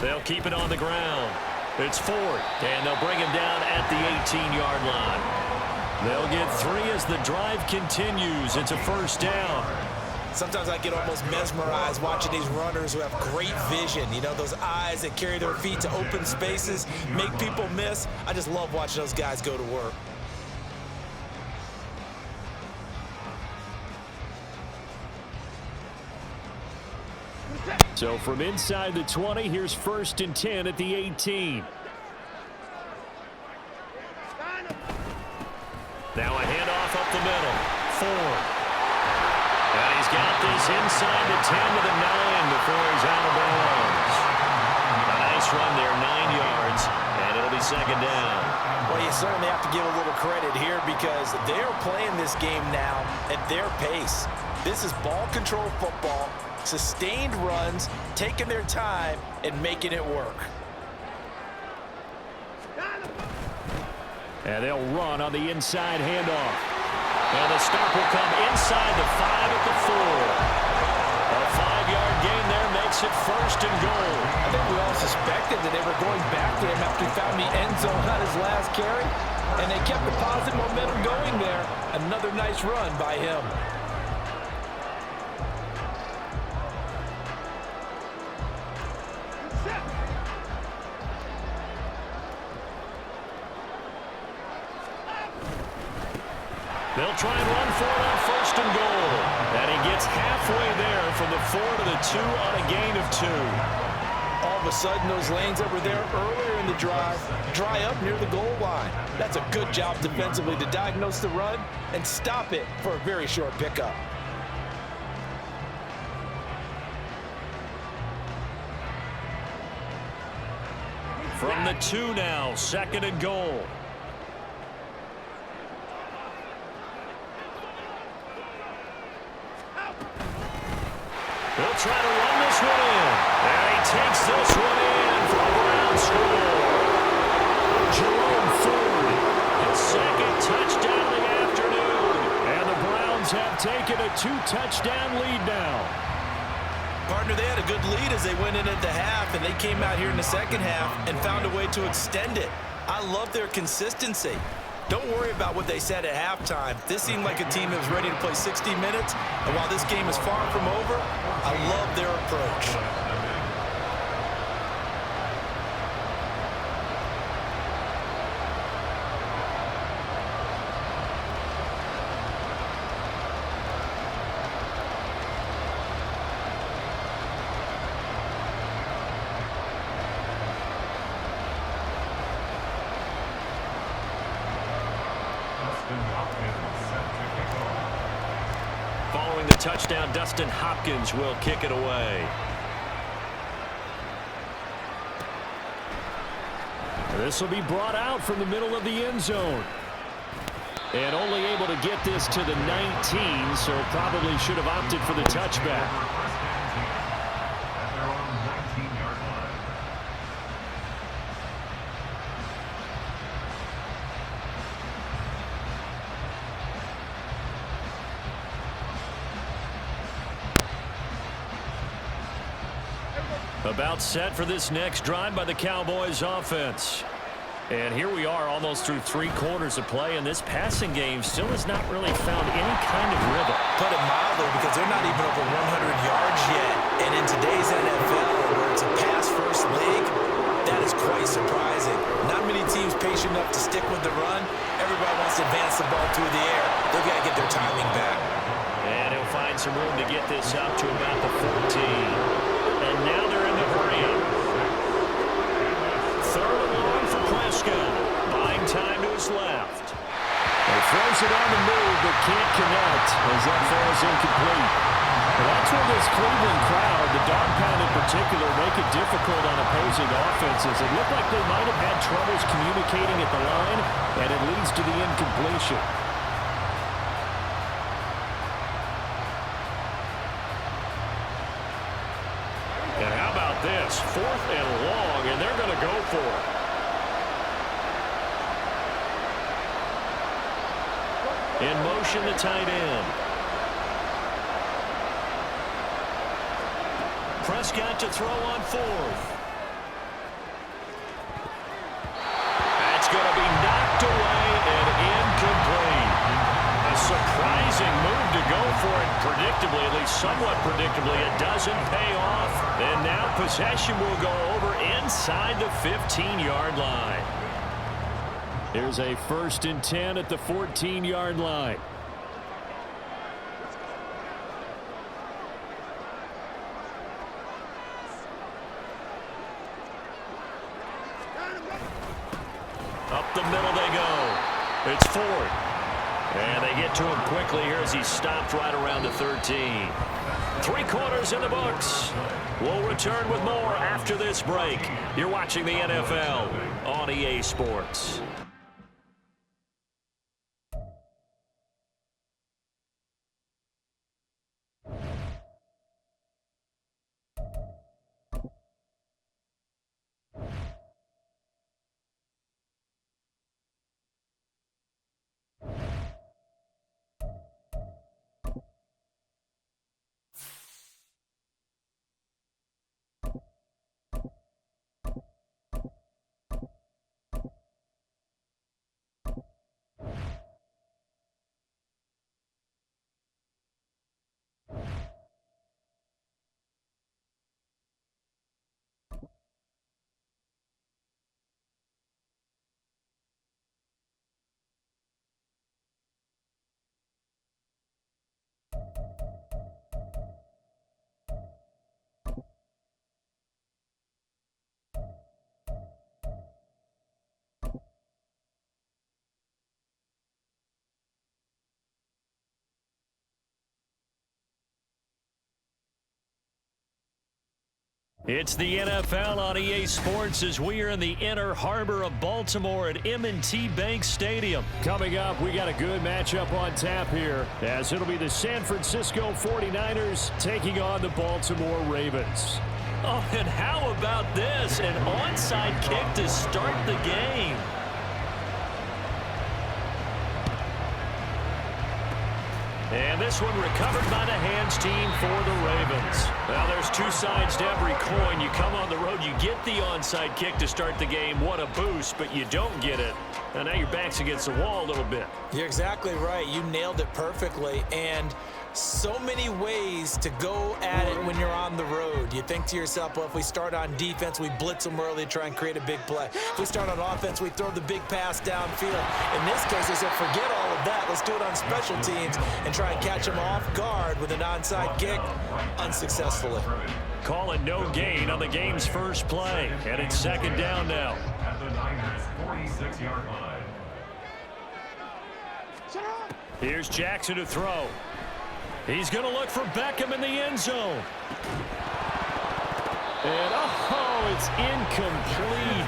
They'll keep it on the ground. It's 4th, and they'll bring him down at the 18-yard line. They'll get 3 as the drive continues. It's a 1st down. Sometimes I get almost mesmerized watching these runners who have great vision. You know, those eyes that carry their feet to open spaces, make people miss. I just love watching those guys go to work. So from inside the 20, here's 1st and 10 at the 18. Now a handoff up the middle. Ford. And he's got this inside the 10 to the 9 before he's out of bounds. A nice run there, 9 yards, and it'll be 2nd down. Well, you certainly have to give a little credit here because they're playing this game now at their pace. This is ball control football, sustained runs, taking their time and making it work. And they'll run on the inside handoff. And the stop will come inside the 5 at the 4. A 5-yard gain there makes it 1st and goal. I think we all suspected that they were going back to him after he found the end zone on his last carry. And they kept the positive momentum going there. Another nice run by him. They'll try and run for it on 1st and goal. And he gets halfway there from the 4 to the 2 on a gain of 2. All of a sudden, those lanes that were there earlier in the drive dry up near the goal line. That's a good job defensively to diagnose the run and stop it for a very short pickup. From the 2 now, 2nd and goal. They'll try to run this one in. And he takes this one in for a Brown score. Jerome Ford, his 2nd touchdown of the afternoon. And the Browns have taken a 2-touchdown lead now. Partner, they had a good lead as they went in at the half, and they came out here in the 2nd half and found a way to extend it. I love their consistency. Don't worry about what they said at halftime. This seemed like a team that was ready to play 60 minutes, and while this game is far from over, I love their approach. Following the touchdown, Dustin Hopkins will kick it away. This will be brought out from the middle of the end zone. And only able to get this to the 19, so probably should have opted for the touchback. At their own 19-yard line. About set for this next drive by the Cowboys offense. And here we are almost through 3 quarters of play, and this passing game still has not really found any kind of rhythm. Put it mildly, because they're not even over 100 yards yet. And in today's NFL, where it's a pass-first league, that is quite surprising. Not many teams patient enough to stick with the run. Everybody wants to advance the ball through the air. They've got to get their timing back. And he'll find some room to get this up to about the 14. And now they're in the hurry-up. 3rd and long for Prescott. Buying time to his left. He throws it on the move, but can't connect as that falls incomplete. Well, that's where this Cleveland crowd, the dog pound in particular, make it difficult on opposing offenses. It looked like they might have had troubles communicating at the line, and it leads to the incompletion. And how about this? 4th and long, and they're going to go for it. In motion, the tight end. Prescott to throw on 4th. somewhat predictably, it doesn't pay off. And now possession will go over inside the 15-yard line. Here's a 1st and 10 at the 14-yard line. Up the middle they go. It's Ford. And they get to him quickly here as he stopped right around the 13. 3 quarters in the books. We'll return with more after this break. You're watching the NFL on EA Sports. It's the NFL on EA Sports as we are in the inner harbor of Baltimore at M&T Bank Stadium. Coming up, we got a good matchup on tap here, as it'll be the San Francisco 49ers taking on the Baltimore Ravens. Oh, and how about this? An onside kick to start the game. And this one recovered by the hands team for the Ravens. Well, there's 2 sides to every coin. You come on the road, you get the onside kick to start the game. What a boost, but you don't get it. And now your back's against the wall a little bit. You're exactly right. You nailed it perfectly. And so many ways to go at it when you're on the road. You think to yourself, well, if we start on defense, we blitz them early, try and create a big play. If we start on offense, we throw the big pass downfield. In this case, they said, forget all of that. Let's do it on special teams and try and catch them off guard with an onside kick unsuccessfully. Call it no gain on the game's first play. And it's 2nd down now. At the Niners' 46-yard line. Here's Jackson to throw. He's going to look for Beckham in the end zone. And, oh, it's incomplete.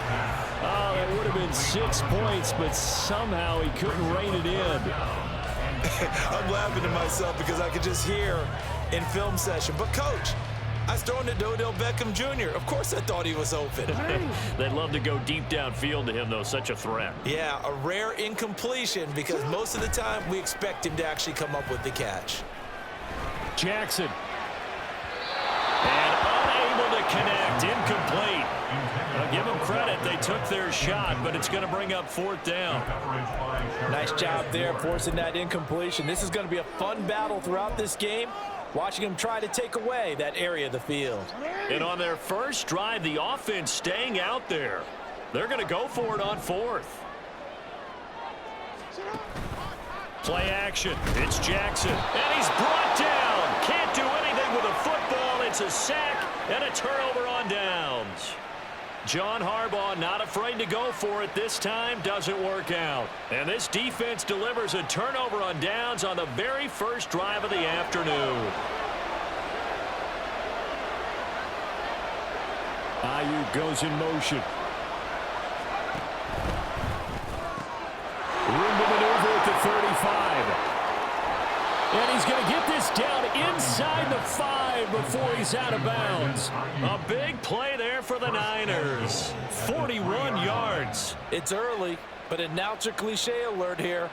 Oh, that would have been 6 points, but somehow he couldn't rein it in. I'm laughing to myself because I could just hear in film session. But, Coach, I was throwing to Odell Beckham Jr. Of course I thought he was open. They'd love to go deep downfield to him, though. Such a threat. Yeah, a rare incompletion because most of the time we expect him to actually come up with the catch. Jackson. And unable to connect. Incomplete. I'll give them credit. They took their shot, but it's going to bring up 4th down. Nice job there forcing that incompletion. This is going to be a fun battle throughout this game, watching them try to take away that area of the field. And on their first drive, the offense staying out there. They're going to go for it on 4th. Play action. It's Jackson. And he's brought down. Can't do anything with a football. It's a sack and a turnover on downs. John Harbaugh not afraid to go for it this time. Doesn't work out. And this defense delivers a turnover on downs on the very first drive of the afternoon. Ayuk goes in motion. Room to maneuver at the 35. And he's going to get this down inside the 5 before he's out of bounds. A big play there for the Niners. 41 yards. It's early, but announcer cliche alert here.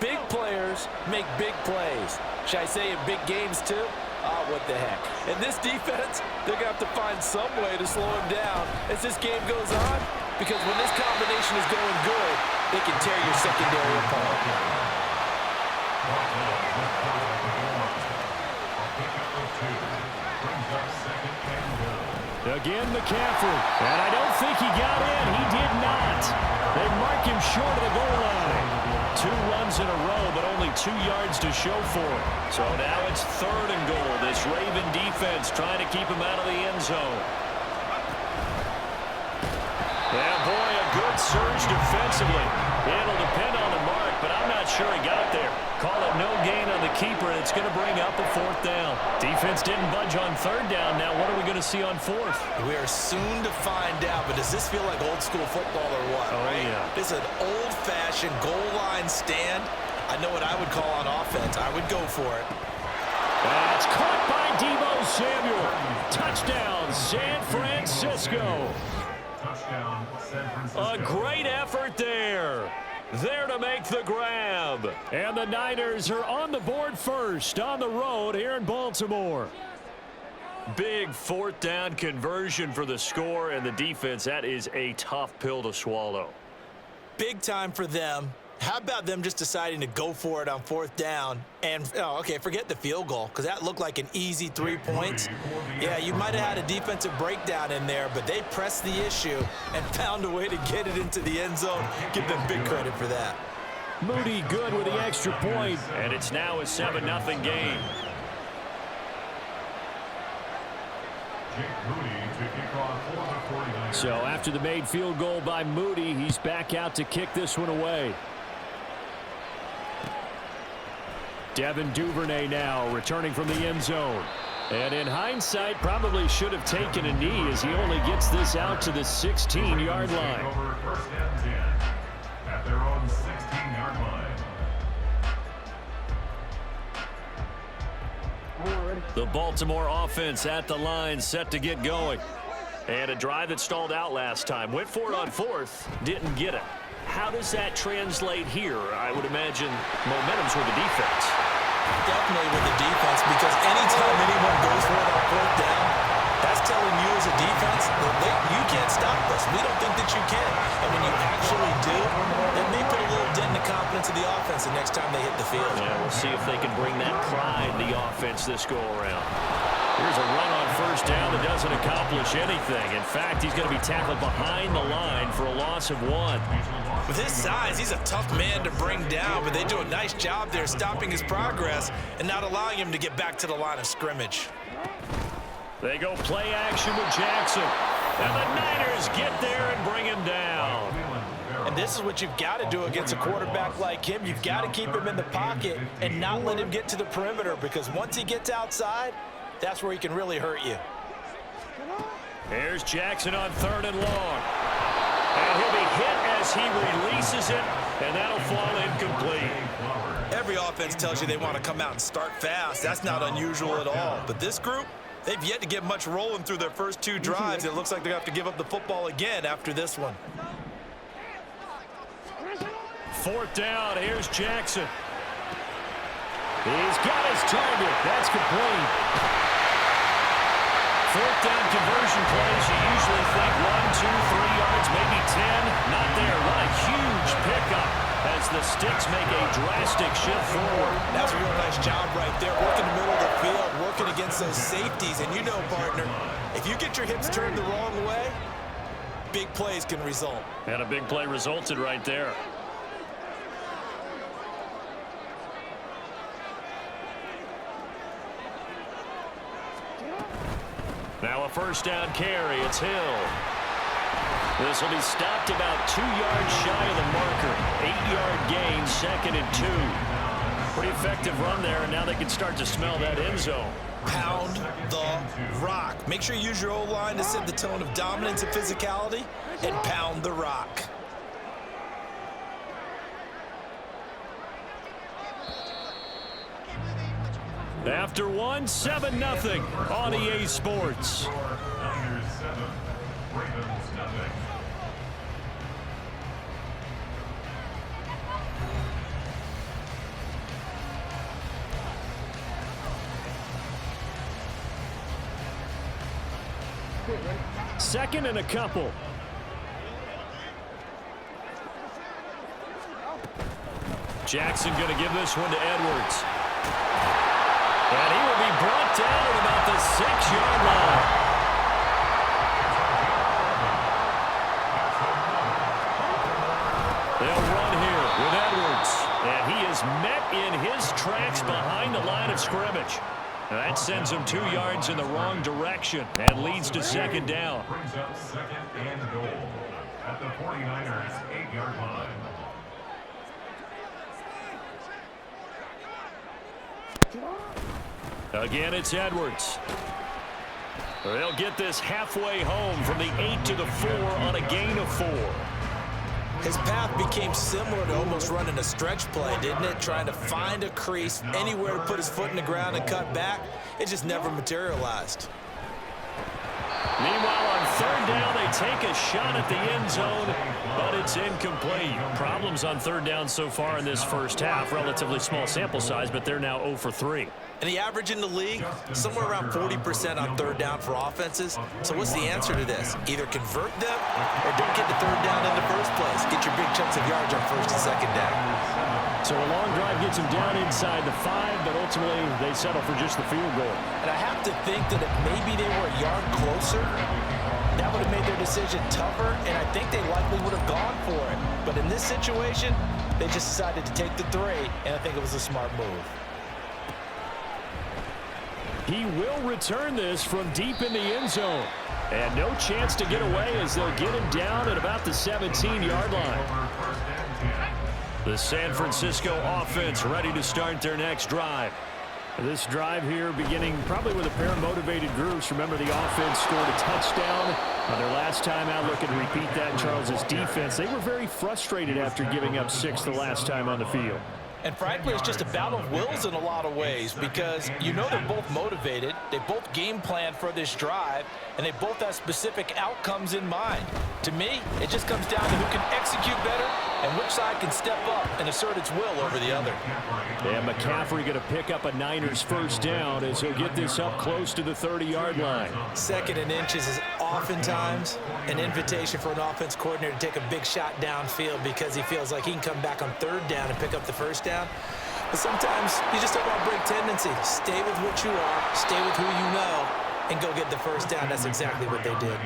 Big players make big plays. Should I say in big games too? Oh, what the heck. And this defense, they're going to have to find some way to slow him down as this game goes on, because when this combination is going good, they can tear your secondary apart. Brings up second and goal. Again, McCaffrey. And I don't think he got in. He did not. They mark him short of the goal line. 2 runs in a row, but only 2 yards to show for it. So now it's 3rd and goal. This Raven defense trying to keep him out of the end zone. Yeah, boy, a good surge defensively. It'll depend on the mark, but I'm not sure he got there. Call it no gain on the keeper, and it's going to bring up a 4th down. Defense didn't budge on 3rd down. Now what are we going to see on 4th? We are soon to find out, but does this feel like old school football or what? Oh, right? yeah. This is an old-fashioned goal line stand. I know what I would call on offense. I would go for it. That's caught by Deebo Samuel. Touchdown, San Francisco. Touchdown, San Francisco. A great effort there. There to make the grab. And the Niners are on the board first on the road here in Baltimore. Big 4th down conversion for the score, and the defense, that is a tough pill to swallow. Big time for them. How about them just deciding to go for it on 4th down? And, oh, okay, forget the field goal, because that looked like an easy 3 points. Yeah, you might have had a defensive breakdown in there, but they pressed the issue and found a way to get it into the end zone. Give them big credit for that. Moody good with the extra point. And it's now a 7-0 game. Jake Moody to kick off for the 49ers. So after the made field goal by Moody, he's back out to kick this one away. Devin Duvernay now returning from the end zone. And in hindsight, probably should have taken a knee as he only gets this out to the 16-yard line. Over 1st and 10 at their own 16-yard line. The Baltimore offense at the line, set to get going. And a drive that stalled out last time. Went for it on 4th, didn't get it. How does that translate here? I would imagine momentum's with the defense. Definitely with the defense, because anytime anyone goes for it on 4th down, that's telling you as a defense that you can't stop us. We don't think that you can. And when you actually do, it may put a little dent in the confidence of the offense the next time they hit the field. Yeah, we'll see if they can bring that pride in the offense this go-around. Here's a run on 1st down that doesn't accomplish anything. In fact, he's going to be tackled behind the line for a loss of 1. With his size, he's a tough man to bring down, but they do a nice job there stopping his progress and not allowing him to get back to the line of scrimmage. They go play action with Jackson. And the Niners get there and bring him down. And this is what you've got to do against a quarterback like him. You've got to keep him in the pocket and not let him get to the perimeter, because once he gets outside, that's where he can really hurt you. Here's Jackson on 3rd and long. And he'll be hit as he releases it, and that'll fall incomplete. Every offense tells you they want to come out and start fast. That's not unusual at all. But this group, they've yet to get much rolling through their first 2 drives. It looks like they're going to have to give up the football again after this one. 4th down, here's Jackson. He's got his target. That's complete. 4th down conversion plays, you usually think 1, 2, 3 yards, maybe 10. Not there. What a huge pickup as the sticks make a drastic shift forward. That's a real nice job right there, working the middle of the field, working against those safeties. And you know, partner, if you get your hips turned the wrong way, big plays can result. And a big play resulted right there. Now a 1st down carry. It's Hill. This will be stopped about 2 yards shy of the marker. 8-yard gain, 2nd and 2. Pretty effective run there, and now they can start to smell that end zone. Pound the rock. Make sure you use your O-line to set the tone of dominance and physicality, and pound the rock. After 1, 7-0 on EA Sports. Niners 7, Ravens nothing. Second and a couple. Jackson going to give this one to Edwards. And he will be brought down at about the 6-yard line. They'll run here with Edwards. And he is met in his tracks behind the line of scrimmage. That sends him 2 yards in the wrong direction and leads to second down. Brings up second and goal at the 49ers 8-yard line. Again, it's Edwards. They'll get this halfway home from the 8 to the 4 on a gain of 4. His path became similar to almost running a stretch play, didn't it? Trying to find a crease, anywhere to put his foot in the ground and cut back. It just never materialized. Meanwhile, on third down, they take a shot at the end zone, but it's incomplete. Problems on third down so far in this first half. Relatively small sample size, but they're now 0 for 3. And the average in the league, somewhere around 40% on third down for offenses. So what's the answer to this? Either convert them or don't get the third down in the first place. Get your big chunks of yards on first and second down. So a long drive gets them down inside the 5, but ultimately they settle for just the field goal. And I have to think that if maybe they were a yard closer, that would have made their decision tougher, and I think they likely would have gone for it. But in this situation, they just decided to take the 3, and I think it was a smart move. He will return this from deep in the end zone. And no chance to get away as they'll get him down at about the 17-yard line. The San Francisco offense ready to start their next drive. This drive here beginning probably with a pair of motivated groups. Remember, the offense scored a touchdown on their last time out. Looking to repeat that in Charles's defense. They were very frustrated after giving up 6 the last time on the field. And frankly, it's just a battle of wills in a lot of ways because you know they're both motivated, they both game plan for this drive, and they both have specific outcomes in mind. To me, it just comes down to who can execute better and which side can step up and assert its will over the other. And McCaffrey going to pick up a Niners first down as he'll get this up close to the 30-yard line. Second and inches is oftentimes an invitation for an offense coordinator to take a big shot downfield because he feels like he can come back on third down and pick up the first down. But sometimes you just don't want to break tendency. Stay with what you are, stay with who you know, and go get the first down. That's exactly what they did.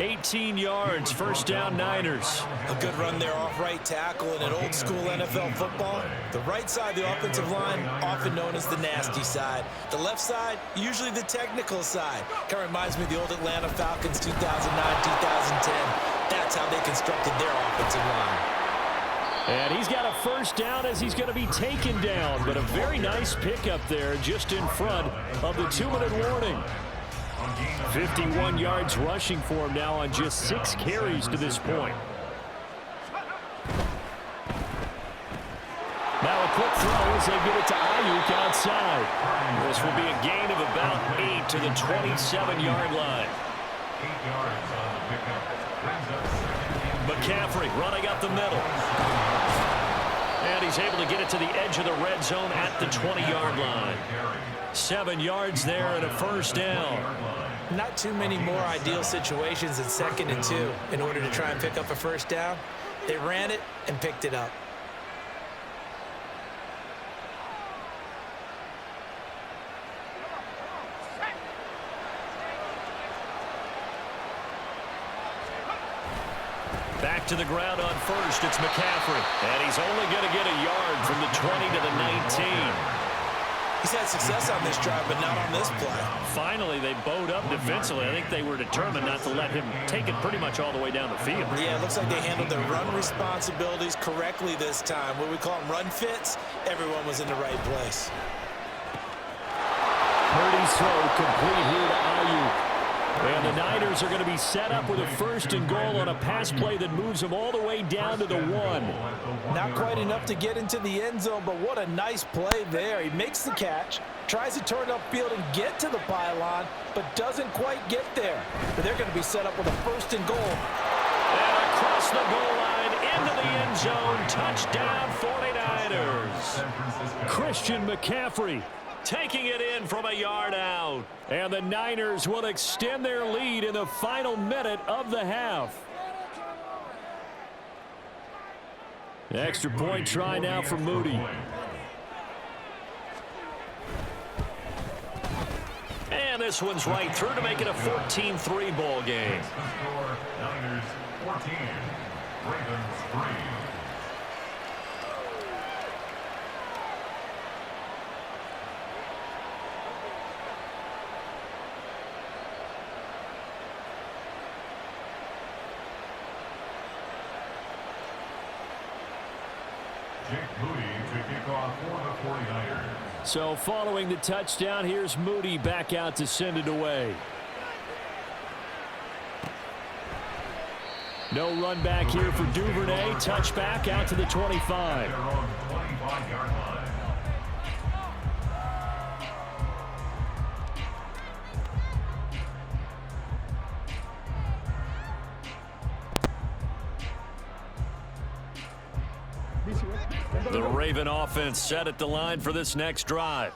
18 yards, first down Niners. A good run there off right tackle in an old school NFL football. The right side of the offensive line, often known as the nasty side. The left side, usually the technical side. Kind of reminds me of the old Atlanta Falcons 2009, 2010. That's how they constructed their offensive line. And he's got a first down as he's going to be taken down. But a very nice pickup there just in front of the 2-minute warning. 51 yards rushing for him now on just 6 carries to this point. Now a quick throw as they get it to Ayuk outside. This will be a gain of about 8 to the 27-yard line. 8 yards on the pickup. Brings up second and McCaffrey running up the middle. And he's able to get it to the edge of the red zone at the 20-yard line. 7 yards there and a first down. Not too many more ideal situations in 2nd and 2 in order to try and pick up a first down. They ran it and picked it up. Back to the ground on first, it's McCaffrey. And he's only going to get a yard from the 20 to the 19. He's had success on this drive, but not on this play. Finally, they bowed up defensively. I think they were determined not to let him take it pretty much all the way down the field. Yeah, it looks like they handled their run responsibilities correctly this time. What we call them run fits, everyone was in the right place. Purdy's throw complete here to Ayuk. And the Niners are going to be set up with a first and goal on a pass play that moves them all the way down to the 1. Not quite enough to get into the end zone, but what a nice play there. He makes the catch, tries to turn upfield and get to the pylon, but doesn't quite get there. But they're going to be set up with a first and goal. And across the goal line into the end zone. Touchdown 49ers. Christian McCaffrey taking it in from a yard out. And the Niners will extend their lead in the final minute of the half. Extra point try now for Moody. And this one's right through to make it a 14-3 ball game. The score, Niners 14, Ravens 3. Jake Moody to kick off for the 49ers. So following the touchdown, here's Moody back out to send it away. No run back here for Duvernay. Touchback out to the 25. Their own 25-yard line. The Raven offense set at the line for this next drive.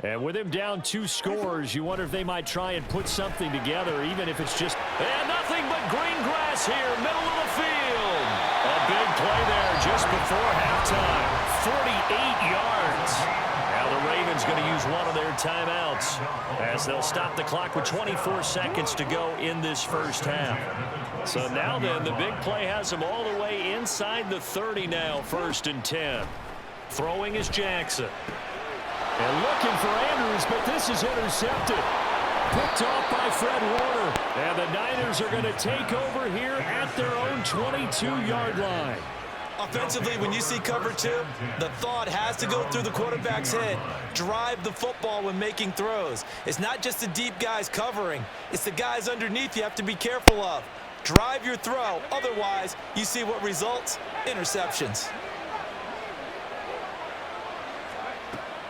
And with him down 2 scores, you wonder if they might try and put something together, even if it's just... And nothing but green grass here, middle of the field. A big play there just before halftime. 48 yards. Now the Ravens going to use one of their timeouts as they'll stop the clock with 24 seconds to go in this first half. So now then, the big play has them all the way inside the 30 now, 1st and 10. Throwing is Jackson. And looking for Andrews, but this is intercepted. Picked off by Fred Warner. And the Niners are going to take over here at their own 22-yard line. Offensively, when you see cover 2, the thought has to go through the quarterback's head. Drive the football when making throws. It's not just the deep guys covering. It's the guys underneath you have to be careful of. Drive your throw. Otherwise, you see what results? Interceptions.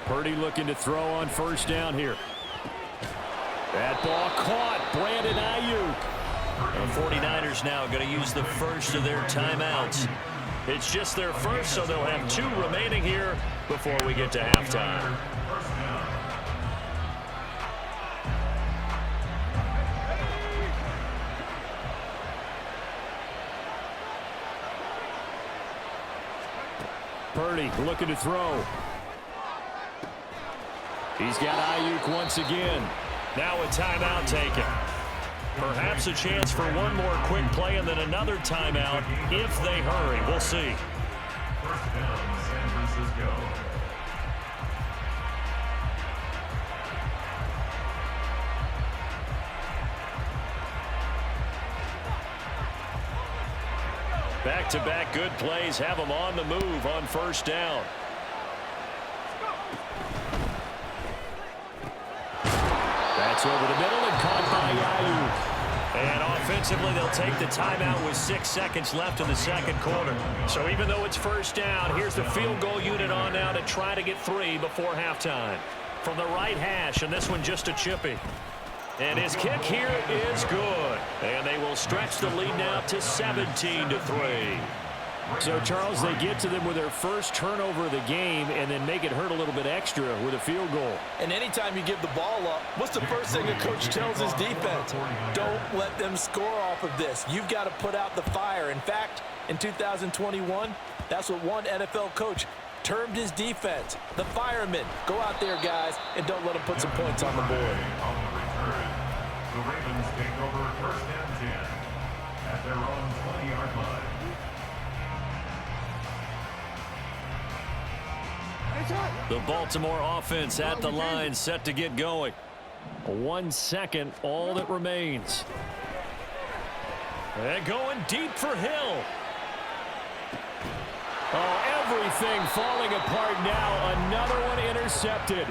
Purdy looking to throw on 1st down here. That ball caught. Brandon Ayuk. The 49ers now going to use the first of their timeouts. It's just their first, so they'll have 2 remaining here before we get to halftime. Purdy looking to throw. He's got Ayuk once again. Now a timeout taken. Perhaps a chance for one more quick play and then another timeout if they hurry. We'll see. 1st down, San Francisco. Back-to-back good plays have them on the move on 1st down. That's over the middle and caught by Ayuk. And offensively, they'll take the timeout with 6 seconds left in the 2nd quarter. So even though it's 1st down, here's the field goal unit on now to try to get 3 before halftime. From the right hash, and this one just a chippy. And his kick here is good. And they will stretch the lead now to 17-3. So, Charles, they get to them with their first turnover of the game and then make it hurt a little bit extra with a field goal. And anytime you give the ball up, what's the first thing a coach tells his defense? Don't let them score off of this. You've got to put out the fire. In fact, in 2021, that's what one NFL coach termed his defense. The firemen. Go out there, guys, and don't let them put some points on the board. On the return, the Ravens take over 1st and 10 at their own 20-yard line. The Baltimore offense at the line, set to get going. 1 second, all that remains. And going deep for Hill. Oh, everything falling apart now. Another one intercepted.